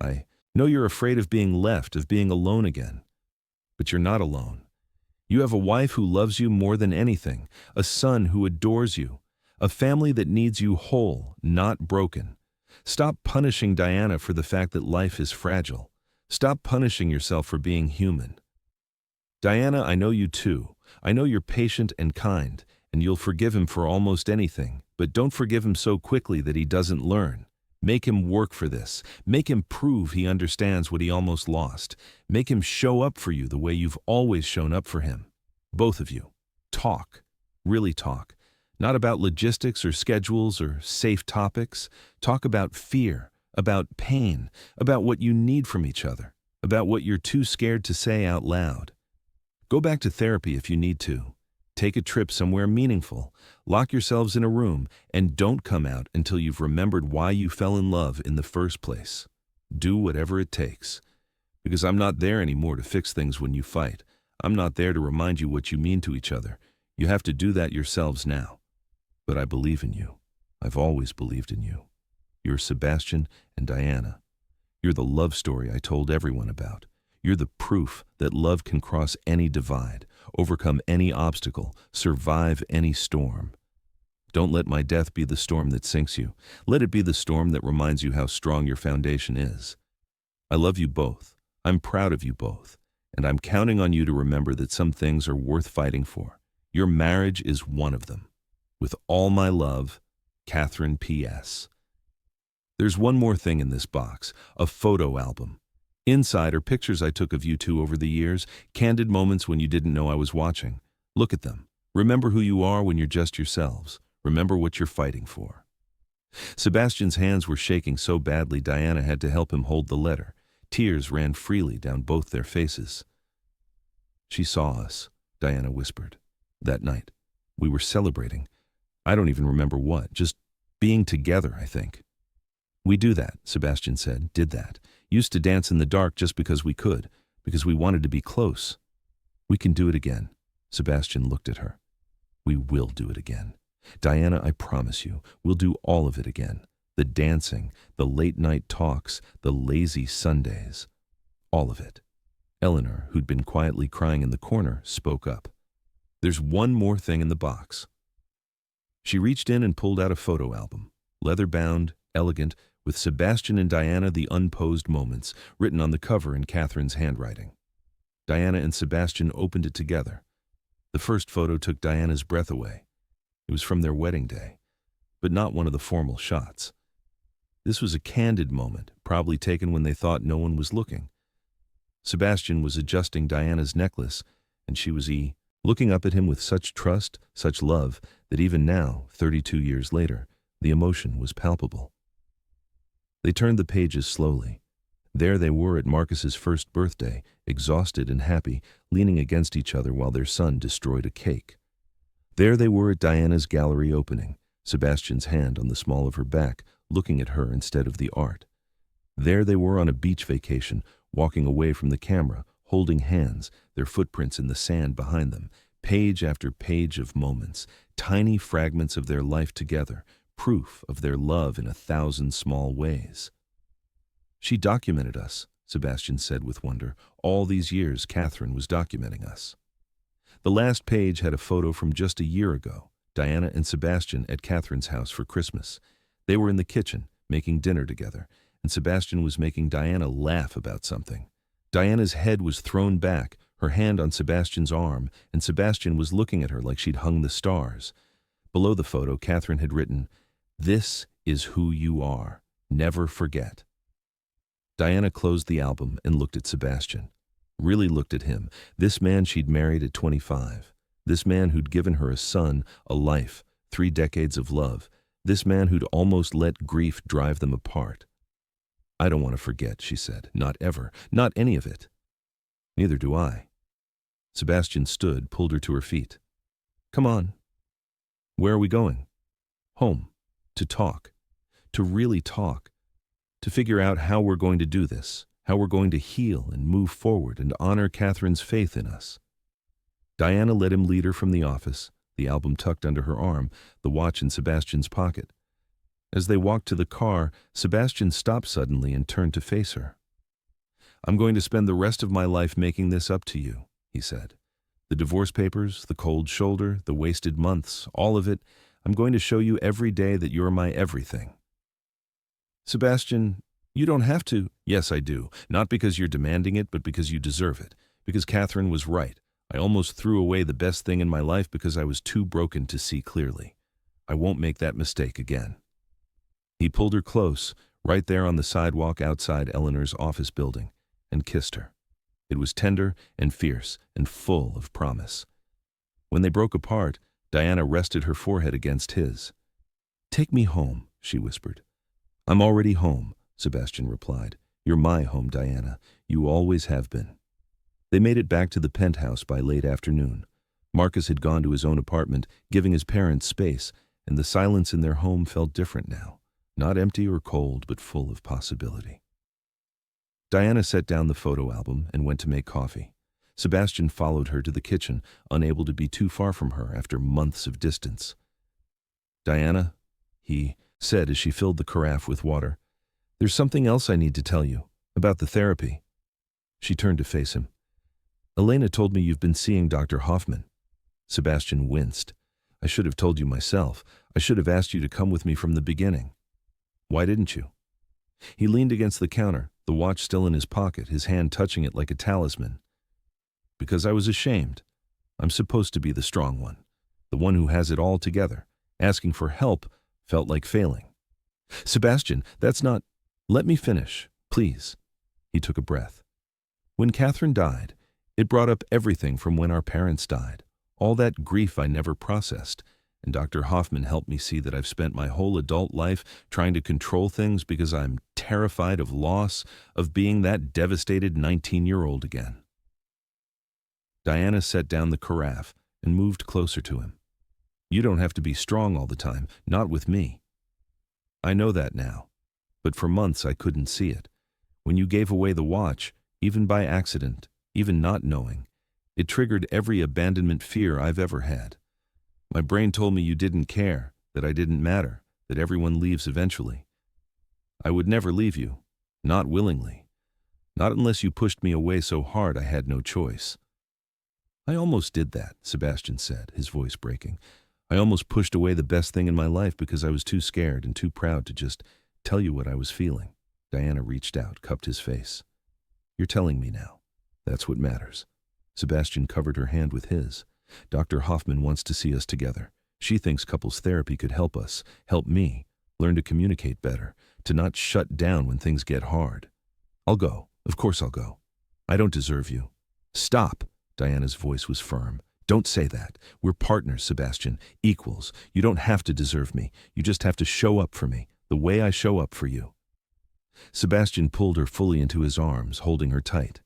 I know you're afraid of being left, of being alone again. But you're not alone. You have a wife who loves you more than anything, a son who adores you, a family that needs you whole, not broken. Stop punishing Diana for the fact that life is fragile. Stop punishing yourself for being human. Diana, I know you too. I know you're patient and kind, and you'll forgive him for almost anything, but don't forgive him so quickly that he doesn't learn. Make him work for this. Make him prove he understands what he almost lost. Make him show up for you the way you've always shown up for him. Both of you. Talk. Really talk. Not about logistics or schedules or safe topics. Talk about fear, about pain, about what you need from each other, about what you're too scared to say out loud. Go back to therapy if you need to. Take a trip somewhere meaningful. Lock yourselves in a room and don't come out until you've remembered why you fell in love in the first place. Do whatever it takes. Because I'm not there anymore to fix things when you fight. I'm not there to remind you what you mean to each other. You have to do that yourselves now. But I believe in you. I've always believed in you. You're Sebastian and Diana. You're the love story I told everyone about. You're the proof that love can cross any divide, overcome any obstacle, survive any storm. Don't let my death be the storm that sinks you. Let it be the storm that reminds you how strong your foundation is. I love you both. I'm proud of you both. And I'm counting on you to remember that some things are worth fighting for. Your marriage is one of them. With all my love, Catherine P.S. There's one more thing in this box, a photo album. Inside are pictures I took of you two over the years, candid moments when you didn't know I was watching. Look at them. Remember who you are when you're just yourselves. Remember what you're fighting for. Sebastian's hands were shaking so badly Diana had to help him hold the letter. Tears ran freely down both their faces. She saw us, Diana whispered. That night. We were celebrating. I don't even remember what, just being together, I think. We do that, Sebastian said, did that. Used to dance in the dark just because we could, because we wanted to be close. We can do it again. Sebastian looked at her. We will do it again. Diana, I promise you, we'll do all of it again. The dancing, the late-night talks, the lazy Sundays. All of it. Eleanor, who'd been quietly crying in the corner, spoke up. There's one more thing in the box. She reached in and pulled out a photo album, leather-bound, elegant, with Sebastian and Diana the unposed moments, written on the cover in Catherine's handwriting. Diana and Sebastian opened it together. The first photo took Diana's breath away. It was from their wedding day, but not one of the formal shots. This was a candid moment, probably taken when they thought no one was looking. Sebastian was adjusting Diana's necklace, and she was looking up at him with such trust, such love, that even now, 32 years later, the emotion was palpable. They turned the pages slowly. There they were at Marcus's first birthday, exhausted and happy, leaning against each other while their son destroyed a cake. There they were at Diana's gallery opening, Sebastian's hand on the small of her back, looking at her instead of the art. There they were on a beach vacation, walking away from the camera, holding hands, their footprints in the sand behind them, page after page of moments, tiny fragments of their life together, proof of their love in 1,000 small ways. She documented us, Sebastian said with wonder. All these years, Catherine was documenting us. The last page had a photo from just a year ago, Diana and Sebastian at Catherine's house for Christmas. They were in the kitchen, making dinner together, and Sebastian was making Diana laugh about something. Diana's head was thrown back, her hand on Sebastian's arm, and Sebastian was looking at her like she'd hung the stars. Below the photo, Catherine had written, "This is who you are. Never forget." Diana closed the album and looked at Sebastian. Really looked at him, this man she'd married at 25. This man who'd given her a son, a life, 3 decades of love. This man who'd almost let grief drive them apart. "I don't want to forget," she said. "Not ever. Not any of it." "Neither do I." Sebastian stood, pulled her to her feet. "Come on." "Where are we going?" "Home. To talk. To really talk. To figure out how we're going to do this, how we're going to heal and move forward and honor Catherine's faith in us." Diana let him lead her from the office, the album tucked under her arm, the watch in Sebastian's pocket. As they walked to the car, Sebastian stopped suddenly and turned to face her. "I'm going to spend the rest of my life making this up to you," he said. "The divorce papers, the cold shoulder, the wasted months, all of it, I'm going to show you every day that you're my everything." "Sebastian, you don't have to." "Yes, I do. Not because you're demanding it, but because you deserve it. Because Catherine was right. I almost threw away the best thing in my life because I was too broken to see clearly. I won't make that mistake again." He pulled her close, right there on the sidewalk outside Eleanor's office building, and kissed her. It was tender and fierce and full of promise. When they broke apart, Diana rested her forehead against his. "Take me home," she whispered. "I'm already home," Sebastian replied. "You're my home, Diana. You always have been." They made it back to the penthouse by late afternoon. Marcus had gone to his own apartment, giving his parents space, and the silence in their home felt different now. Not empty or cold, but full of possibility. Diana set down the photo album and went to make coffee. Sebastian followed her to the kitchen, unable to be too far from her after months of distance. "Diana," he said as she filled the carafe with water, "there's something else I need to tell you, about the therapy." She turned to face him. "Elena told me you've been seeing Dr. Hoffman." Sebastian winced. "I should have told you myself. I should have asked you to come with me from the beginning." "Why didn't you?" He leaned against the counter, the watch still in his pocket, his hand touching it like a talisman. "Because I was ashamed. I'm supposed to be the strong one, the one who has it all together. Asking for help felt like failing." "Sebastian, that's not—" "Let me finish, please." He took a breath. "When Catherine died, it brought up everything from when our parents died, all that grief I never processed, and Dr. Hoffman helped me see that I've spent my whole adult life trying to control things because I'm terrified of loss, of being that devastated 19-year-old again." Diana set down the carafe and moved closer to him. "You don't have to be strong all the time, not with me. I know that now, but for months I couldn't see it. When you gave away the watch, even by accident, even not knowing, it triggered every abandonment fear I've ever had. My brain told me you didn't care, that I didn't matter, that everyone leaves eventually. I would never leave you, not willingly, not unless you pushed me away so hard I had no choice." "I almost did that," Sebastian said, his voice breaking. "I almost pushed away the best thing in my life because I was too scared and too proud to just tell you what I was feeling." Diana reached out, cupped his face. "You're telling me now. That's what matters." Sebastian covered her hand with his. "Dr. Hoffman wants to see us together. She thinks couples therapy could help us, help me, learn to communicate better, to not shut down when things get hard. I'll go. Of course I'll go. I don't deserve you. Stop. Diana's voice was firm. Don't say that. We're partners, Sebastian, equals. You don't have to deserve me. You just have to show up for me, the way I show up for you. Sebastian pulled her fully into his arms, holding her tight.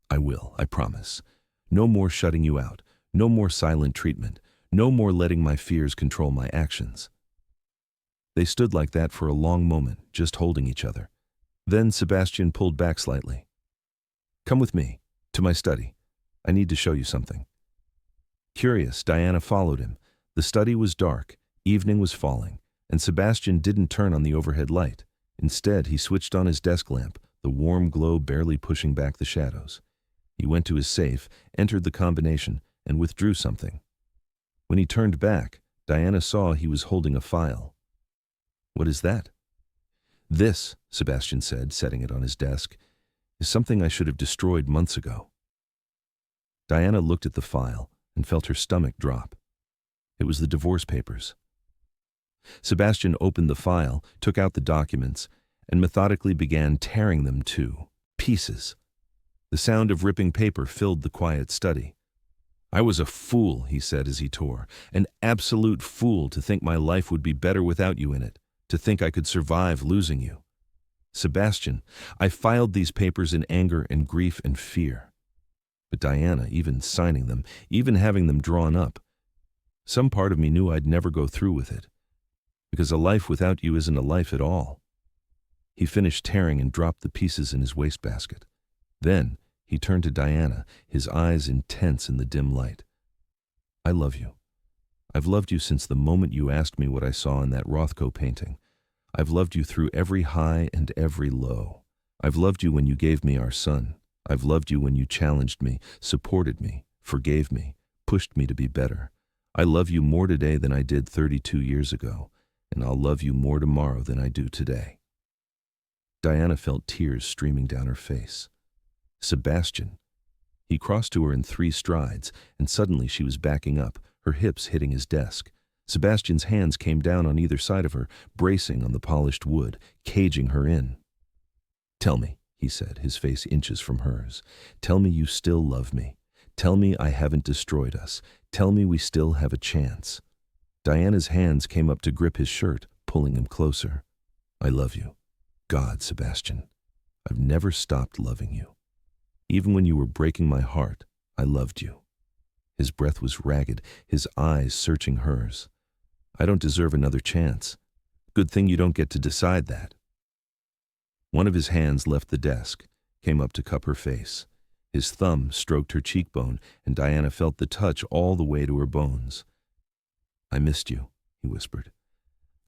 I will, I promise. No more shutting you out. No more silent treatment. No more letting my fears control my actions. They stood like that for a long moment, just holding each other. Then Sebastian pulled back slightly. Come with me, to my study. I need to show you something. Curious, Diana followed him. The study was dark, evening was falling, and Sebastian didn't turn on the overhead light. Instead, he switched on his desk lamp, the warm glow barely pushing back the shadows. He went to his safe, entered the combination, and withdrew something. When he turned back, Diana saw he was holding a file. What is that? This, Sebastian said, setting it on his desk, is something I should have destroyed months ago. Diana looked at the file and felt her stomach drop. It was the divorce papers. Sebastian opened the file, took out the documents, and methodically began tearing them to pieces. The sound of ripping paper filled the quiet study. I was a fool, he said as he tore, an absolute fool to think my life would be better without you in it, to think I could survive losing you. Sebastian, I filed these papers in anger and grief and fear. But Diana, even signing them, even having them drawn up, some part of me knew I'd never go through with it, because a life without you isn't a life at all. He finished tearing and dropped the pieces in his wastebasket. Then he turned to Diana, his eyes intense in the dim light. I love you. I've loved you since the moment you asked me what I saw in that Rothko painting. I've loved you through every high and every low. I've loved you when you gave me our son. I've loved you when you challenged me, supported me, forgave me, pushed me to be better. I love you more today than I did 32 years ago, and I'll love you more tomorrow than I do today. Diana felt tears streaming down her face. Sebastian. He crossed to her in 3 strides, and suddenly she was backing up, her hips hitting his desk. Sebastian's hands came down on either side of her, bracing on the polished wood, caging her in. Tell me, he said, his face inches from hers. Tell me you still love me. Tell me I haven't destroyed us. Tell me we still have a chance. Diana's hands came up to grip his shirt, pulling him closer. I love you. God, Sebastian. I've never stopped loving you. Even when you were breaking my heart, I loved you. His breath was ragged, his eyes searching hers. I don't deserve another chance. Good thing you don't get to decide that. One of his hands left the desk, came up to cup her face. His thumb stroked her cheekbone, and Diana felt the touch all the way to her bones. I missed you, he whispered.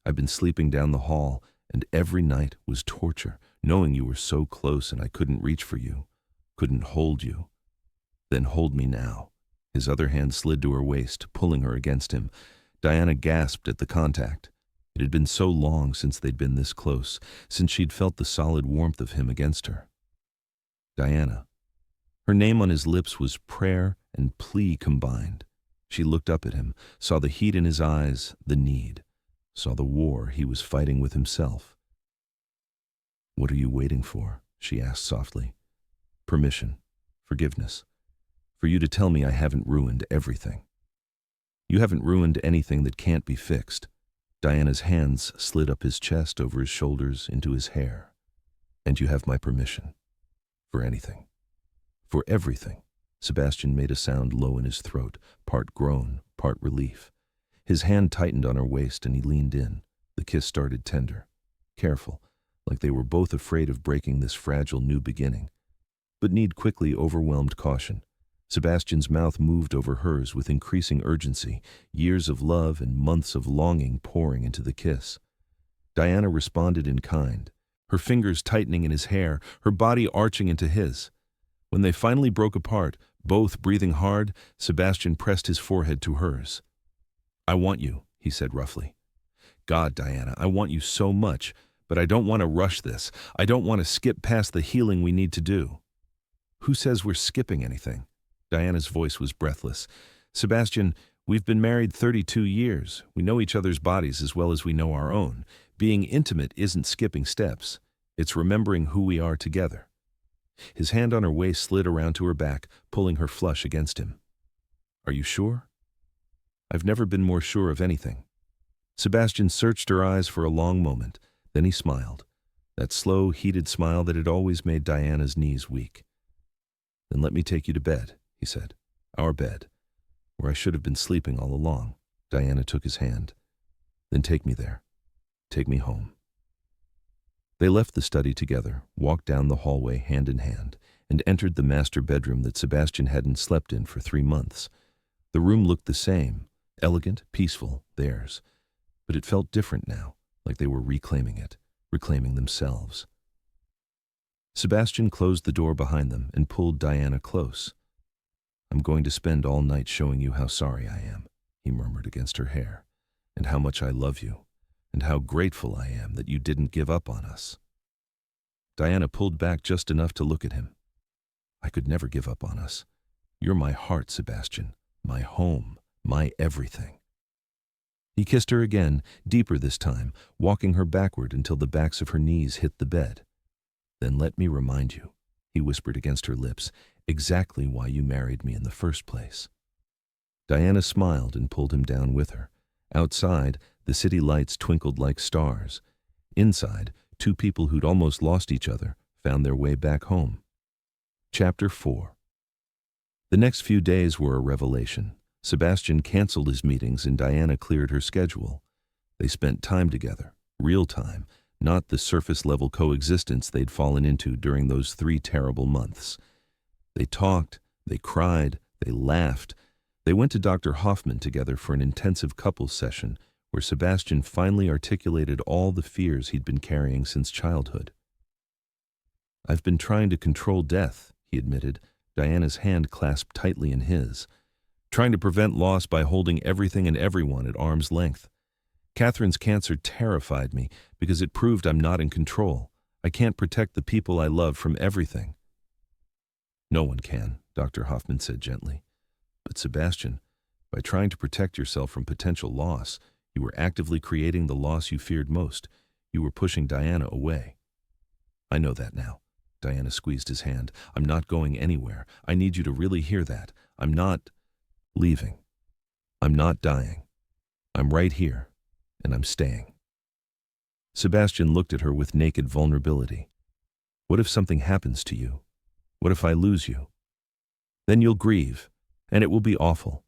I've been sleeping down the hall, and every night was torture, knowing you were so close and I couldn't reach for you, couldn't hold you. Then hold me now. His other hand slid to her waist, pulling her against him. Diana gasped at the contact. It had been so long since they'd been this close, since she'd felt the solid warmth of him against her. Diana. Her name on his lips was prayer and plea combined. She looked up at him, saw the heat in his eyes, the need, saw the war he was fighting with himself. What are you waiting for? She asked softly. Permission, forgiveness, for you to tell me I haven't ruined everything. You haven't ruined anything that can't be fixed. Diana's hands slid up his chest, over his shoulders, into his hair. And you have my permission. For anything. For everything. Sebastian made a sound low in his throat, part groan, part relief. His hand tightened on her waist and he leaned in. The kiss started tender, careful, like they were both afraid of breaking this fragile new beginning. But need quickly overwhelmed caution. Sebastian's mouth moved over hers with increasing urgency, years of love and months of longing pouring into the kiss. Diana responded in kind, her fingers tightening in his hair, her body arching into his. When they finally broke apart, both breathing hard, Sebastian pressed his forehead to hers. I want you, he said roughly. God, Diana, I want you so much, but I don't want to rush this. I don't want to skip past the healing we need to do. Who says we're skipping anything? Diana's voice was breathless. Sebastian, we've been married 32 years. We know each other's bodies as well as we know our own. Being intimate isn't skipping steps. It's remembering who we are together. His hand on her waist slid around to her back, pulling her flush against him. Are you sure? I've never been more sure of anything. Sebastian searched her eyes for a long moment, then he smiled. That slow, heated smile that had always made Diana's knees weak. Then let me take you to bed, he said. Our bed, where I should have been sleeping all along. Diana took his hand. Then take me there. Take me home. They left the study together, walked down the hallway hand in hand, and entered the master bedroom that Sebastian hadn't slept in for 3 months. The room looked the same, elegant, peaceful, theirs. But it felt different now, like they were reclaiming it, reclaiming themselves. Sebastian closed the door behind them and pulled Diana close. I'm going to spend all night showing you how sorry I am, he murmured against her hair, and how much I love you, and how grateful I am that you didn't give up on us. Diana pulled back just enough to look at him. I could never give up on us. You're my heart, Sebastian, my home, my everything. He kissed her again, deeper this time, walking her backward until the backs of her knees hit the bed. Then let me remind you, he whispered against her lips, exactly why you married me in the first place. Diana smiled and pulled him down with her. Outside, the city lights twinkled like stars. Inside, 2 people who'd almost lost each other found their way back home. Chapter 4. The next few days were a revelation. Sebastian canceled his meetings and Diana cleared her schedule. They spent time together, real time, not the surface-level coexistence they'd fallen into during those 3 terrible months. They talked, they cried, they laughed. They went to Dr. Hoffman together for an intensive couples session where Sebastian finally articulated all the fears he'd been carrying since childhood. I've been trying to control death, he admitted, Diana's hand clasped tightly in his. Trying to prevent loss by holding everything and everyone at arm's length. Catherine's cancer terrified me because it proved I'm not in control. I can't protect the people I love from everything. No one can, Dr. Hoffman said gently. But Sebastian, by trying to protect yourself from potential loss, you were actively creating the loss you feared most. You were pushing Diana away. I know that now. Diana squeezed his hand. I'm not going anywhere. I need you to really hear that. I'm not leaving. I'm not dying. I'm right here, and I'm staying. Sebastian looked at her with naked vulnerability. What if something happens to you? What if I lose you? Then you'll grieve, and it will be awful.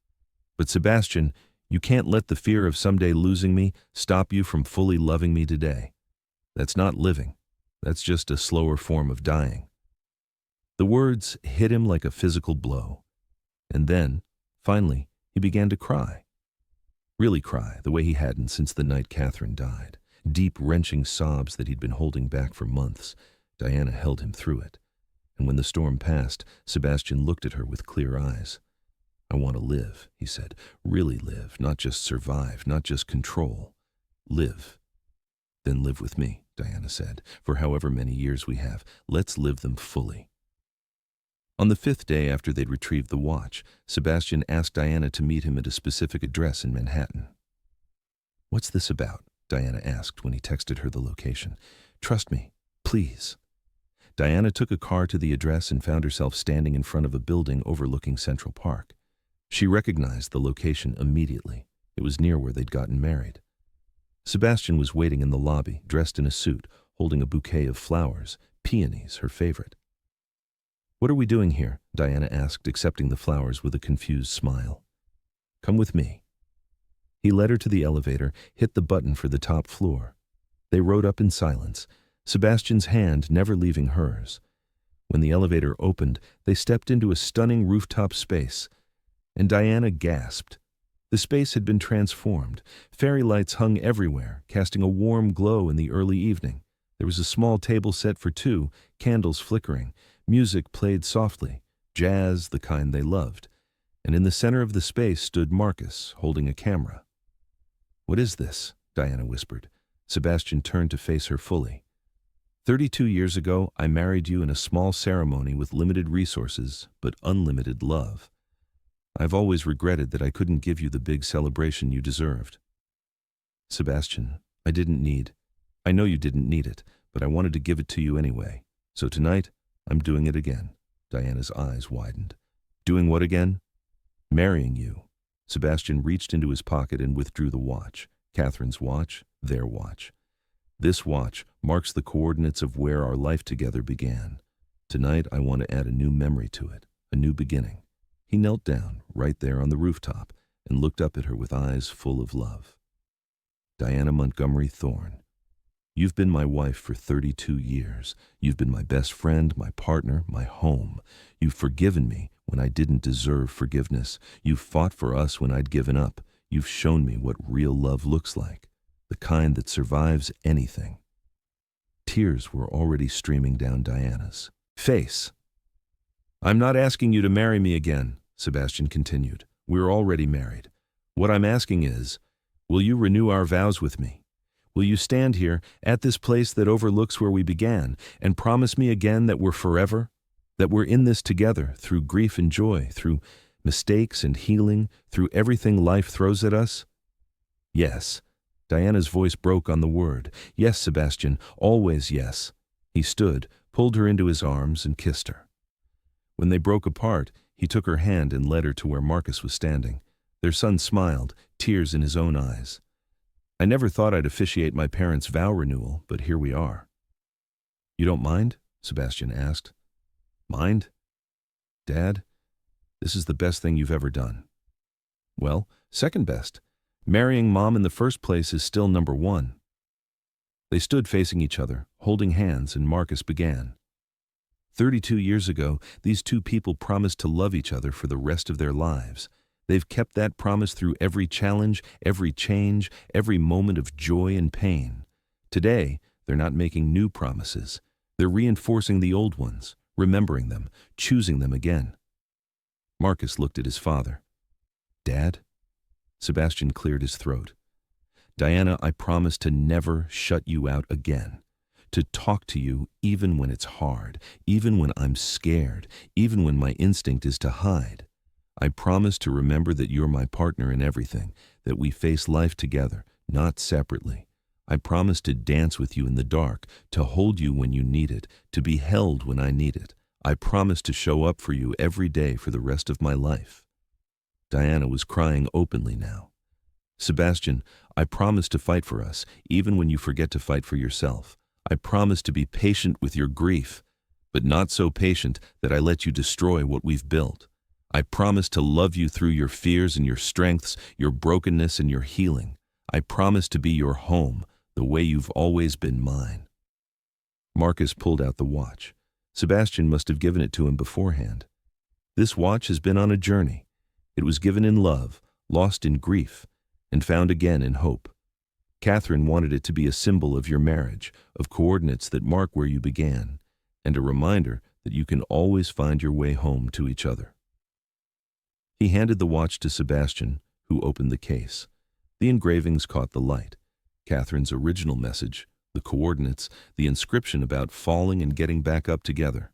But Sebastian, you can't let the fear of someday losing me stop you from fully loving me today. That's not living. That's just a slower form of dying. The words hit him like a physical blow. And then, finally, he began to cry. Really cry, the way he hadn't since the night Catherine died. Deep, wrenching sobs that he'd been holding back for months. Diana held him through it. And when the storm passed, Sebastian looked at her with clear eyes. I want to live, he said. Really live, not just survive, not just control. Live. Then live with me, Diana said, for however many years we have. Let's live them fully. On the 5th day after they'd retrieved the watch, Sebastian asked Diana to meet him at a specific address in Manhattan. What's this about? Diana asked when he texted her the location. Trust me, please. Diana took a car to the address and found herself standing in front of a building overlooking Central Park. She recognized the location immediately. It was near where they'd gotten married. Sebastian was waiting in the lobby, dressed in a suit, holding a bouquet of flowers, peonies, her favorite. What are we doing here? Diana asked, accepting the flowers with a confused smile. Come with me. He led her to the elevator, hit the button for the top floor. They rode up in silence, Sebastian's hand never leaving hers. When the elevator opened, they stepped into a stunning rooftop space, and Diana gasped. The space had been transformed. Fairy lights hung everywhere, casting a warm glow in the early evening. There was a small table set for 2, candles flickering. Music played softly, jazz, the kind they loved. And in the center of the space stood Marcus, holding a camera. What is this? Diana whispered. Sebastian turned to face her fully. 32 years ago, I married you in a small ceremony with limited resources, but unlimited love. I've always regretted that I couldn't give you the big celebration you deserved. Sebastian, I know you didn't need it, but I wanted to give it to you anyway. So tonight, I'm doing it again. Diana's eyes widened. Doing what again? Marrying you. Sebastian reached into his pocket and withdrew the watch. Catherine's watch, their watch. This watch marks the coordinates of where our life together began. Tonight I want to add a new memory to it, a new beginning. He knelt down, right there on the rooftop, and looked up at her with eyes full of love. Diana Montgomery Thorne, you've been my wife for 32 years. You've been my best friend, my partner, my home. You've forgiven me when I didn't deserve forgiveness. You've fought for us when I'd given up. You've shown me what real love looks like, the kind that survives anything. Tears were already streaming down Diana's face. I'm not asking you to marry me again, Sebastian continued. We're already married. What I'm asking is, will you renew our vows with me? Will you stand here at this place that overlooks where we began and promise me again that we're forever? That we're in this together through grief and joy, through mistakes and healing, through everything life throws at us? Yes. Diana's voice broke on the word. Yes, Sebastian, always yes. He stood, pulled her into his arms, and kissed her. When they broke apart, he took her hand and led her to where Marcus was standing. Their son smiled, tears in his own eyes. I never thought I'd officiate my parents' vow renewal, but here we are. You don't mind? Sebastian asked. Mind? Dad, this is the best thing you've ever done. Well, second best. Marrying Mom in the first place is still number one. They stood facing each other, holding hands, and Marcus began. 32 years ago, these two people promised to love each other for the rest of their lives. They've kept that promise through every challenge, every change, every moment of joy and pain. Today, they're not making new promises. They're reinforcing the old ones, remembering them, choosing them again. Marcus looked at his father. Dad? Sebastian cleared his throat. Diana, I promise to never shut you out again. To talk to you even when it's hard, even when I'm scared, even when my instinct is to hide. I promise to remember that you're my partner in everything, that we face life together, not separately. I promise to dance with you in the dark, to hold you when you need it, to be held when I need it. I promise to show up for you every day for the rest of my life. Diana was crying openly now. Sebastian, I promise to fight for us, even when you forget to fight for yourself. I promise to be patient with your grief, but not so patient that I let you destroy what we've built. I promise to love you through your fears and your strengths, your brokenness and your healing. I promise to be your home, the way you've always been mine. Marcus pulled out the watch. Sebastian must have given it to him beforehand. This watch has been on a journey. It was given in love, lost in grief, and found again in hope. Catherine wanted it to be a symbol of your marriage, of coordinates that mark where you began, and a reminder that you can always find your way home to each other. He handed the watch to Sebastian, who opened the case. The engravings caught the light. Catherine's original message, the coordinates, the inscription about falling and getting back up together.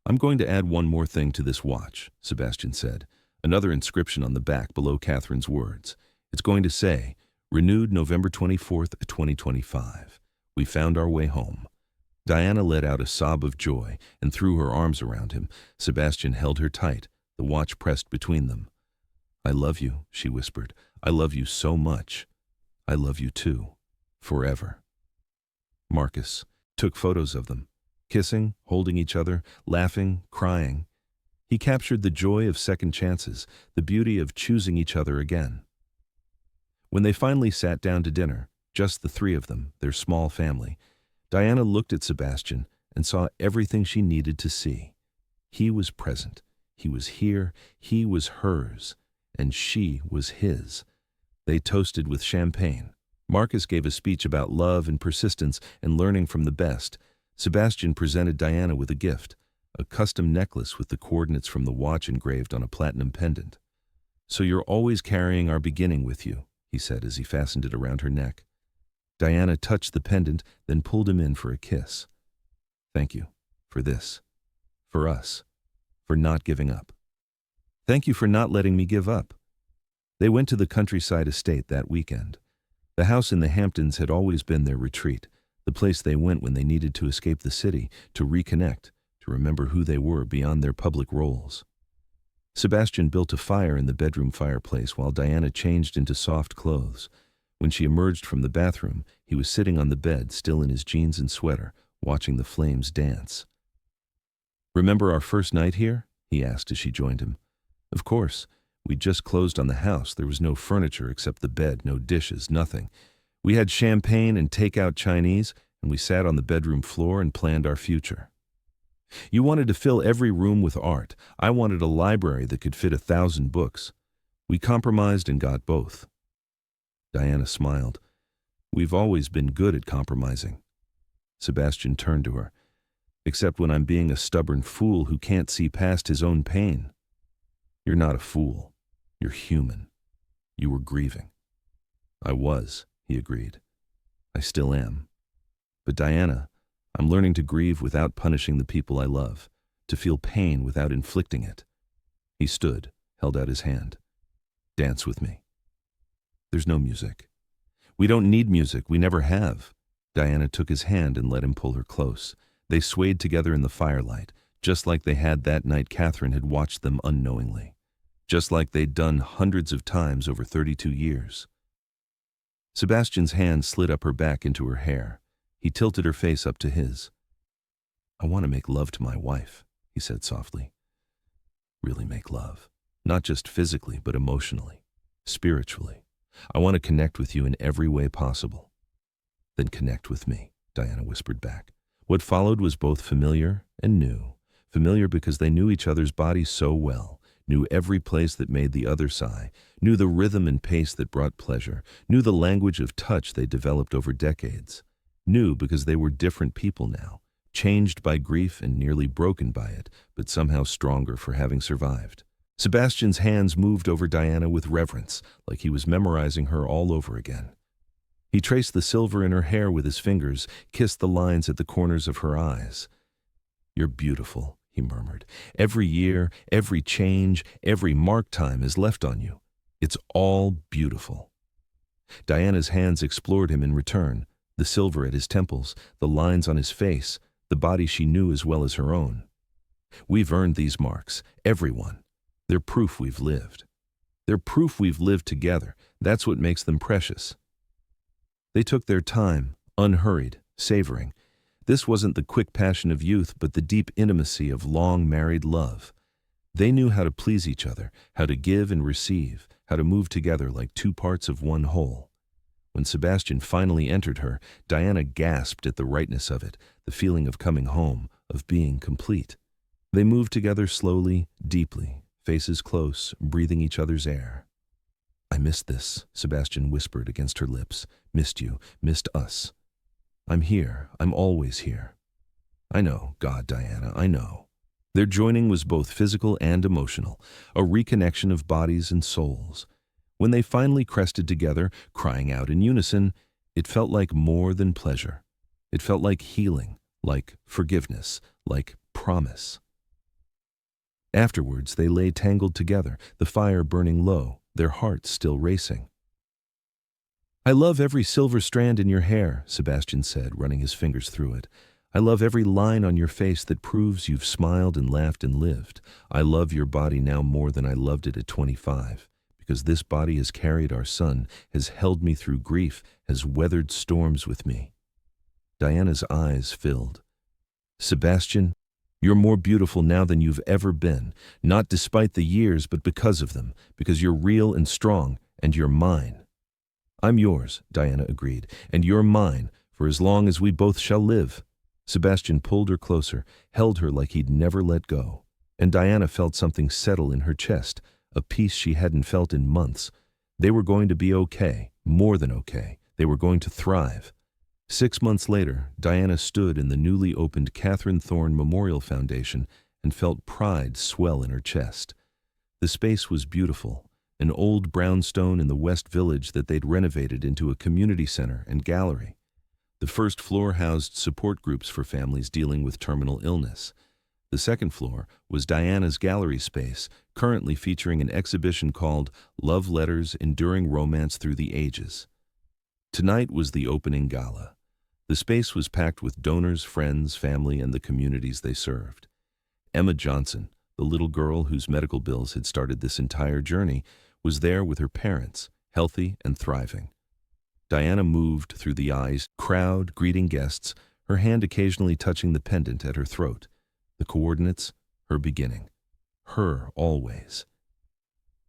I'm going to add one more thing to this watch, Sebastian said. Another inscription on the back below Catherine's words. It's going to say, renewed November 24th, 2025. We found our way home. Diana let out a sob of joy and threw her arms around him. Sebastian held her tight, the watch pressed between them. I love you, she whispered. I love you so much. I love you too. Forever. Marcus took photos of them, kissing, holding each other, laughing, crying. He captured the joy of second chances, the beauty of choosing each other again. When they finally sat down to dinner, just the three of them, their small family, Diana looked at Sebastian and saw everything she needed to see. He was present. He was here. He was hers. And she was his. They toasted with champagne. Marcus gave a speech about love and persistence and learning from the best. Sebastian presented Diana with a gift, a custom necklace with the coordinates from the watch engraved on a platinum pendant. So you're always carrying our beginning with you, he said as he fastened it around her neck. Diana touched the pendant, then pulled him in for a kiss. Thank you for this, for us, for not giving up. Thank you for not letting me give up. They went to the countryside estate that weekend. The house in the Hamptons had always been their retreat, the place they went when they needed to escape the city, to reconnect, to remember who they were beyond their public roles. Sebastian built a fire in the bedroom fireplace while Diana changed into soft clothes. When she emerged from the bathroom, he was sitting on the bed, still in his jeans and sweater, watching the flames dance. "Remember our first night here?" he asked as she joined him. "Of course. We'd just closed on the house. There was no furniture except the bed, no dishes, nothing. We had champagne and take-out Chinese, and we sat on the bedroom floor and planned our future. You wanted to fill every room with art. I wanted a library that could fit 1,000 books. We compromised and got both." Diana smiled. "We've always been good at compromising." Sebastian turned to her. "Except when I'm being a stubborn fool who can't see past his own pain." "You're not a fool. You're human. You were grieving." "I was," he agreed. "I still am. But Diana, I'm learning to grieve without punishing the people I love, to feel pain without inflicting it." He stood, held out his hand. "Dance with me." "There's no music." "We don't need music. We never have." Diana took his hand and let him pull her close. They swayed together in the firelight, just like they had that night Catherine had watched them unknowingly, just like they'd done hundreds of times over 32 years. Sebastian's hand slid up her back into her hair. He tilted her face up to his. "I want to make love to my wife," he said softly. "Really make love. Not just physically, but emotionally, spiritually. I want to connect with you in every way possible." "Then connect with me," Diana whispered back. What followed was both familiar and new. Familiar because they knew each other's bodies so well, knew every place that made the other sigh, knew the rhythm and pace that brought pleasure, knew the language of touch they developed over decades. New because they were different people now, changed by grief and nearly broken by it, but somehow stronger for having survived. Sebastian's hands moved over Diana with reverence, like he was memorizing her all over again. He traced the silver in her hair with his fingers, kissed the lines at the corners of her eyes. "You're beautiful," he murmured. "Every year, every change, every mark time is left on you. It's all beautiful." Diana's hands explored him in return, the silver at his temples, the lines on his face, the body she knew as well as her own. "We've earned these marks, everyone. They're proof we've lived. They're proof we've lived together. That's what makes them precious." They took their time, unhurried, savoring. This wasn't the quick passion of youth, but the deep intimacy of long married love. They knew how to please each other, how to give and receive, how to move together like two parts of one whole. When Sebastian finally entered her, Diana gasped at the rightness of it, the feeling of coming home, of being complete. They moved together slowly, deeply, faces close, breathing each other's air. "I missed this," Sebastian whispered against her lips. "Missed you, missed us. I'm here, I'm always here." "I know, God, Diana, I know." Their joining was both physical and emotional, a reconnection of bodies and souls. When they finally crested together, crying out in unison, it felt like more than pleasure. It felt like healing, like forgiveness, like promise. Afterwards, they lay tangled together, the fire burning low, their hearts still racing. "I love every silver strand in your hair," Sebastian said, running his fingers through it. "I love every line on your face that proves you've smiled and laughed and lived. I love your body now more than I loved it at 25, because this body has carried our son, has held me through grief, has weathered storms with me." Diana's eyes filled. "Sebastian, you're more beautiful now than you've ever been, not despite the years, but because of them, because you're real and strong, and you're mine." "I'm yours," Diana agreed, "and you're mine, for as long as we both shall live." Sebastian pulled her closer, held her like he'd never let go. And Diana felt something settle in her chest, a peace she hadn't felt in months. They were going to be okay, more than okay. They were going to thrive. 6 months later, Diana stood in the newly opened Catherine Thorne Memorial Foundation and felt pride swell in her chest. The space was beautiful, an old brownstone in the West Village that they'd renovated into a community center and gallery. The first floor housed support groups for families dealing with terminal illness. The second floor was Diana's gallery space, currently featuring an exhibition called Love Letters: Enduring Romance Through the Ages. Tonight was the opening gala. The space was packed with donors, friends, family, and the communities they served. Emma Johnson, the little girl whose medical bills had started this entire journey, was there with her parents, healthy and thriving. Diana moved through the crowd, greeting guests, her hand occasionally touching the pendant at her throat. The coordinates, her beginning. Her always.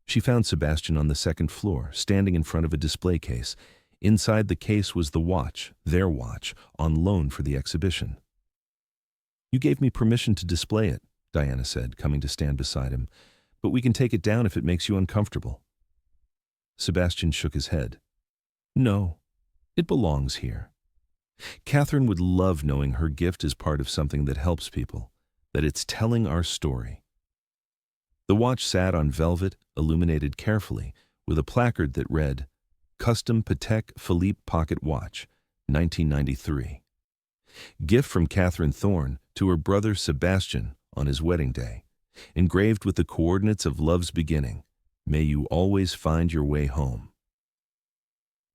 She found Sebastian on the second floor, standing in front of a display case. Inside the case was the watch, their watch, on loan for the exhibition. "You gave me permission to display it," Diana said, coming to stand beside him, "but we can take it down if it makes you uncomfortable." Sebastian shook his head. "No, it belongs here." Catherine would love knowing her gift is part of something that helps people, that it's telling our story. The watch sat on velvet, illuminated carefully, with a placard that read, "Custom Patek Philippe Pocket Watch, 1993. Gift from Catherine Thorne to her brother Sebastian on his wedding day, engraved with the coordinates of love's beginning. May you always find your way home."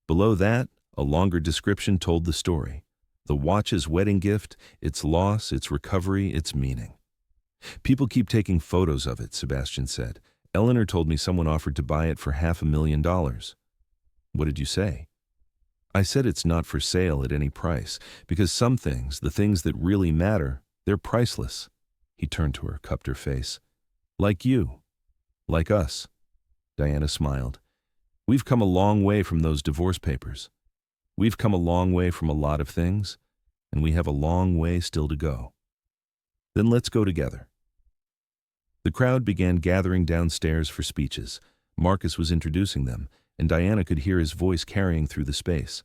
Below that, a longer description told the story. The watch's wedding gift, its loss, its recovery, its meaning. "People keep taking photos of it," Sebastian said. "Eleanor told me someone offered to buy it for $500,000. What did you say?" "I said it's not for sale at any price, because some things, the things that really matter, they're priceless." He turned to her, cupped her face. "Like you. Like us." Diana smiled. "We've come a long way from those divorce papers. We've come a long way from a lot of things, and we have a long way still to go. Then let's go together." The crowd began gathering downstairs for speeches. Marcus was introducing them, and Diana could hear his voice carrying through the space.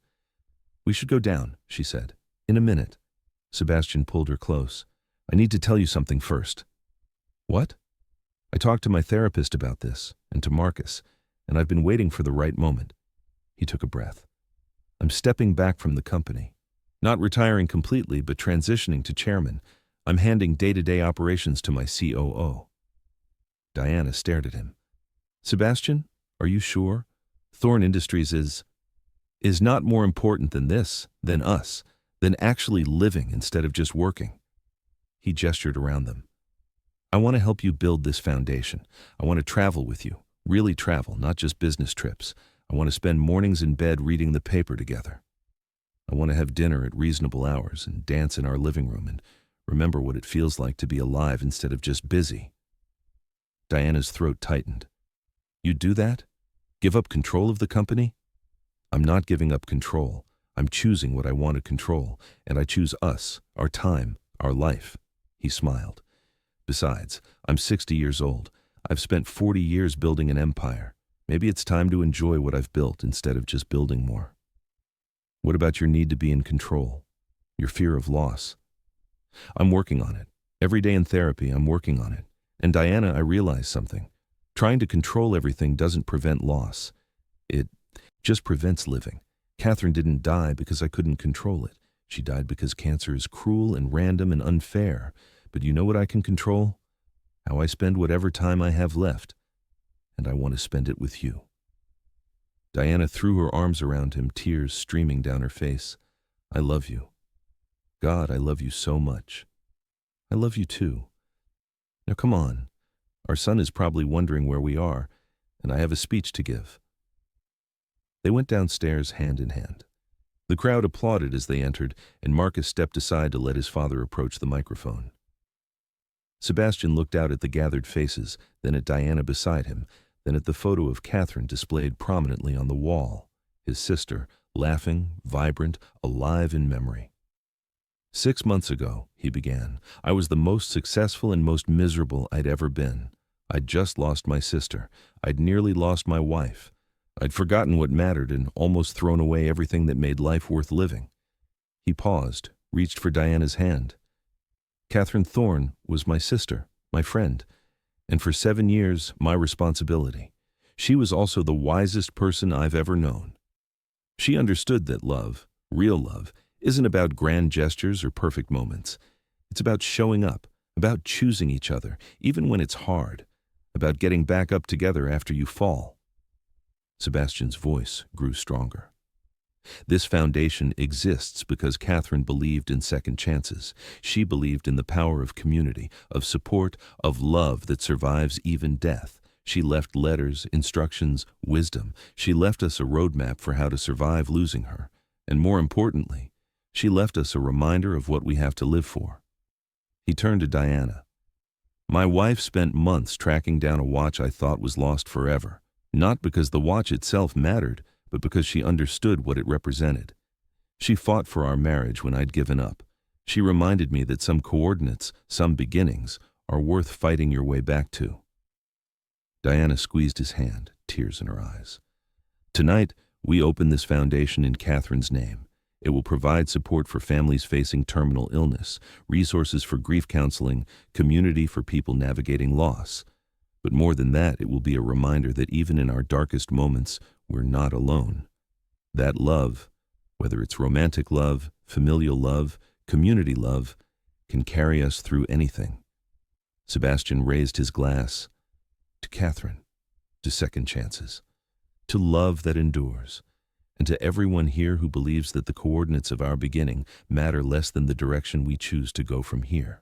"We should go down," she said. "In a minute." Sebastian pulled her close. "I need to tell you something first." "What?" "I talked to my therapist about this, and to Marcus, and I've been waiting for the right moment." He took a breath. "I'm stepping back from the company. Not retiring completely, but transitioning to chairman. I'm handing day-to-day operations to my COO." Diana stared at him. "Sebastian, are you sure? Thorne Industries is not more important than this, than us, than actually living instead of just working." He gestured around them. "I want to help you build this foundation. I want to travel with you, really travel, not just business trips. I want to spend mornings in bed reading the paper together. I want to have dinner at reasonable hours and dance in our living room and remember what it feels like to be alive instead of just busy." Diana's throat tightened. "You'd do that? Give up control of the company?" "I'm not giving up control. I'm choosing what I want to control, and I choose us, our time, our life." He smiled. "Besides, I'm 60 years old. I've spent 40 years building an empire. Maybe it's time to enjoy what I've built instead of just building more." "What about your need to be in control? Your fear of loss?" "I'm working on it. Every day in therapy, I'm working on it. And Diana, I realized something. Trying to control everything doesn't prevent loss. It just prevents living. Catherine didn't die because I couldn't control it. She died because cancer is cruel and random and unfair. But you know what I can control? How I spend whatever time I have left. And I want to spend it with you." Diana threw her arms around him, tears streaming down her face. "I love you. God, I love you so much. I love you too. Now come on. Our son is probably wondering where we are, and I have a speech to give." They went downstairs hand in hand. The crowd applauded as they entered, and Marcus stepped aside to let his father approach the microphone. Sebastian looked out at the gathered faces, then at Diana beside him, then at the photo of Catherine displayed prominently on the wall, his sister, laughing, vibrant, alive in memory. "6 months ago," he began, "I was the most successful and most miserable I'd ever been. I'd just lost my sister. I'd nearly lost my wife. I'd forgotten what mattered and almost thrown away everything that made life worth living." He paused, reached for Diana's hand. "Catherine Thorne was my sister, my friend, and for 7 years, my responsibility. She was also the wisest person I've ever known. She understood that love, real love, isn't about grand gestures or perfect moments. It's about showing up, about choosing each other, even when it's hard, about getting back up together after you fall." Sebastian's voice grew stronger. This foundation exists because Catherine believed in second chances. She believed in the power of community, of support, of love that survives even death. She left letters, instructions, wisdom. She left us a roadmap for how to survive losing her. And more importantly, she left us a reminder of what we have to live for. He turned to Diana. My wife spent months tracking down a watch I thought was lost forever, not because the watch itself mattered, but because she understood what it represented. She fought for our marriage when I'd given up. She reminded me that some coordinates, some beginnings, are worth fighting your way back to. Diana squeezed his hand, tears in her eyes. Tonight, we open this foundation in Catherine's name. It will provide support for families facing terminal illness, resources for grief counseling, community for people navigating loss. But more than that, it will be a reminder that even in our darkest moments, we're not alone. That love, whether it's romantic love, familial love, community love, can carry us through anything. Sebastian raised his glass to Catherine, to second chances, to love that endures, and to everyone here who believes that the coordinates of our beginning matter less than the direction we choose to go from here.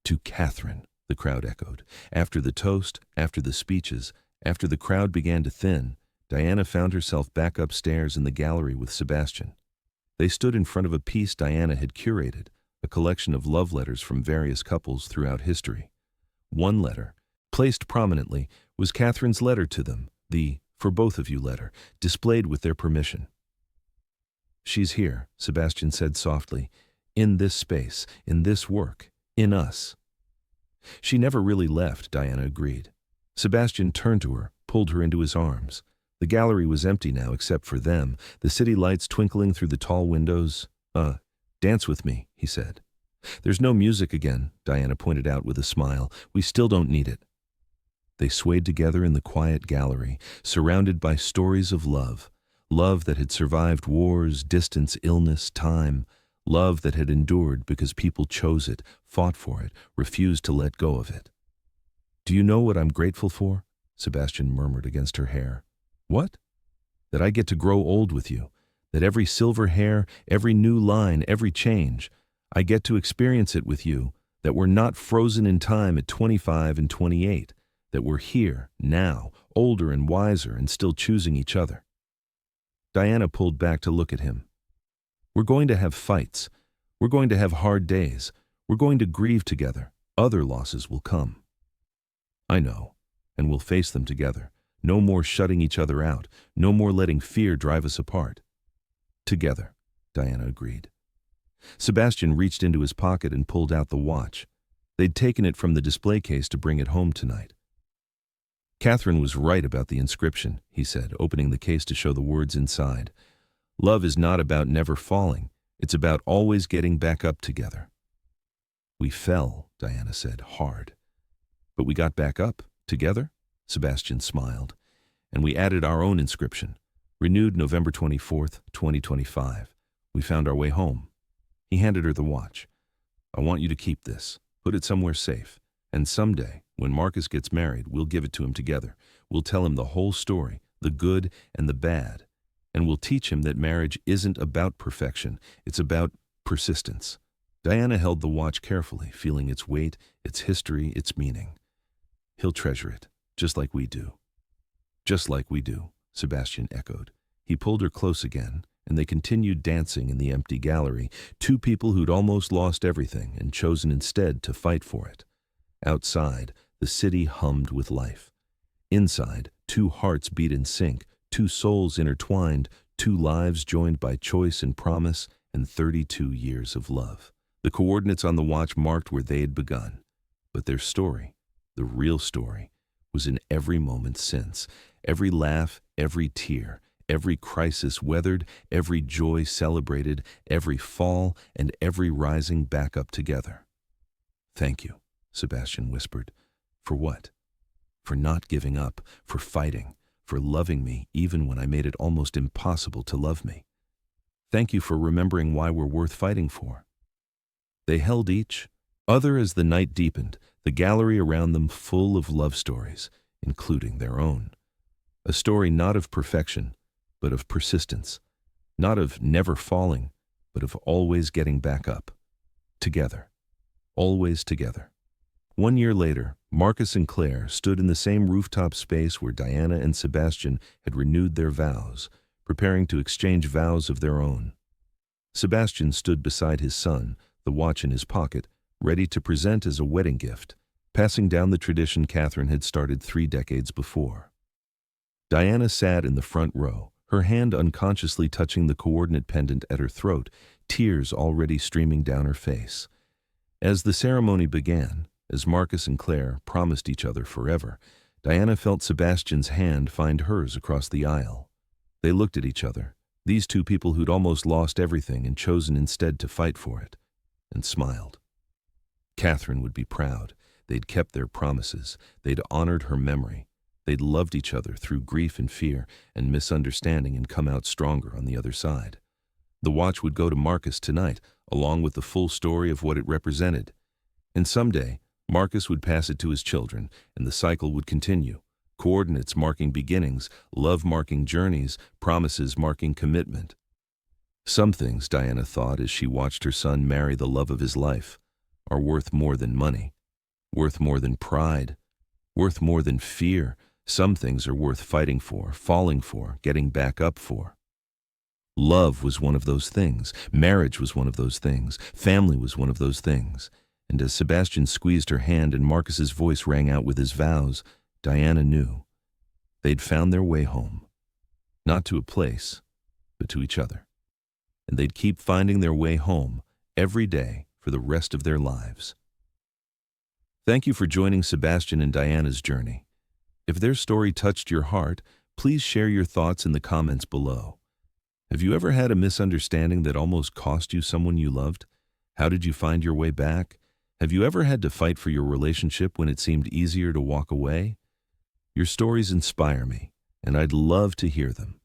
To Catherine, the crowd echoed. After the toast, after the speeches, after the crowd began to thin, Diana found herself back upstairs in the gallery with Sebastian. They stood in front of a piece Diana had curated, a collection of love letters from various couples throughout history. One letter, placed prominently, was Catherine's letter to them, the "For Both of You" letter, displayed with their permission. She's here, Sebastian said softly, in this space, in this work, in us. She never really left, Diana agreed. Sebastian turned to her, pulled her into his arms. The gallery was empty now except for them, the city lights twinkling through the tall windows. Dance with me, he said. There's no music again, Diana pointed out with a smile. We still don't need it. They swayed together in the quiet gallery, surrounded by stories of love. Love that had survived wars, distance, illness, time. Love that had endured because people chose it, fought for it, refused to let go of it. Do you know what I'm grateful for? Sebastian murmured against her hair. What? That I get to grow old with you. That every silver hair, every new line, every change, I get to experience it with you. That we're not frozen in time at 25 and 28. That we're here, now, older and wiser and still choosing each other. Diana pulled back to look at him. We're going to have fights. We're going to have hard days. We're going to grieve together. Other losses will come. I know, and we'll face them together. No more shutting each other out. No more letting fear drive us apart. Together, Diana agreed. Sebastian reached into his pocket and pulled out the watch. They'd taken it from the display case to bring it home tonight. Catherine was right about the inscription, he said, opening the case to show the words inside. Love is not about never falling. It's about always getting back up together. We fell, Diana said, hard. But we got back up, together? Sebastian smiled. And we added our own inscription. Renewed November 24th, 2025. We found our way home. He handed her the watch. I want you to keep this. Put it somewhere safe. And someday, when Marcus gets married, we'll give it to him together. We'll tell him the whole story, the good and the bad. And we'll teach him that marriage isn't about perfection. It's about persistence. Diana held the watch carefully, feeling its weight, its history, its meaning. He'll treasure it, just like we do. Just like we do, Sebastian echoed. He pulled her close again, and they continued dancing in the empty gallery, two people who'd almost lost everything and chosen instead to fight for it. Outside, the city hummed with life. Inside, two hearts beat in sync, two souls intertwined, two lives joined by choice and promise, and 32 years of love. The coordinates on the watch marked where they had begun. But their story, the real story, was in every moment since. Every laugh, every tear, every crisis weathered, every joy celebrated, every fall, and every rising back up together. Thank you, Sebastian whispered. For what? For not giving up, for fighting, for loving me even when I made it almost impossible to love me. Thank you for remembering why we're worth fighting for. They held each other as the night deepened, the gallery around them full of love stories, including their own. A story not of perfection, but of persistence. Not of never falling, but of always getting back up. Together. Always together. 1 year later, Marcus and Claire stood in the same rooftop space where Diana and Sebastian had renewed their vows, preparing to exchange vows of their own. Sebastian stood beside his son, the watch in his pocket, ready to present as a wedding gift, passing down the tradition Catherine had started 3 decades before. Diana sat in the front row, her hand unconsciously touching the coordinate pendant at her throat, tears already streaming down her face. As the ceremony began, as Marcus and Claire promised each other forever, Diana felt Sebastian's hand find hers across the aisle. They looked at each other, these two people who'd almost lost everything and chosen instead to fight for it, and smiled. Catherine would be proud. They'd kept their promises. They'd honored her memory. They'd loved each other through grief and fear and misunderstanding and come out stronger on the other side. The watch would go to Marcus tonight, along with the full story of what it represented. And someday, Marcus would pass it to his children, and the cycle would continue. Coordinates marking beginnings, love marking journeys, promises marking commitment. Some things, Diana thought as she watched her son marry the love of his life, are worth more than money, worth more than pride, worth more than fear. Some things are worth fighting for, falling for, getting back up for. Love was one of those things. Marriage was one of those things. Family was one of those things. And as Sebastian squeezed her hand and Marcus's voice rang out with his vows, Diana knew. They'd found their way home. Not to a place, but to each other. And they'd keep finding their way home every day for the rest of their lives. Thank you for joining Sebastian and Diana's journey. If their story touched your heart, please share your thoughts in the comments below. Have you ever had a misunderstanding that almost cost you someone you loved? How did you find your way back? Have you ever had to fight for your relationship when it seemed easier to walk away? Your stories inspire me, and I'd love to hear them.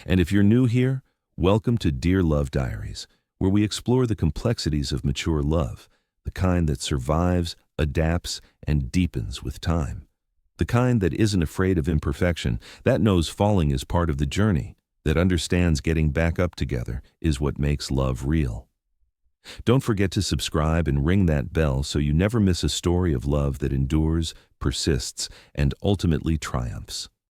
And if you're new here, welcome to Dear Love Diaries, where we explore the complexities of mature love, the kind that survives, adapts, and deepens with time. The kind that isn't afraid of imperfection, that knows falling is part of the journey, that understands getting back up together is what makes love real. Don't forget to subscribe and ring that bell so you never miss a story of love that endures, persists, and ultimately triumphs.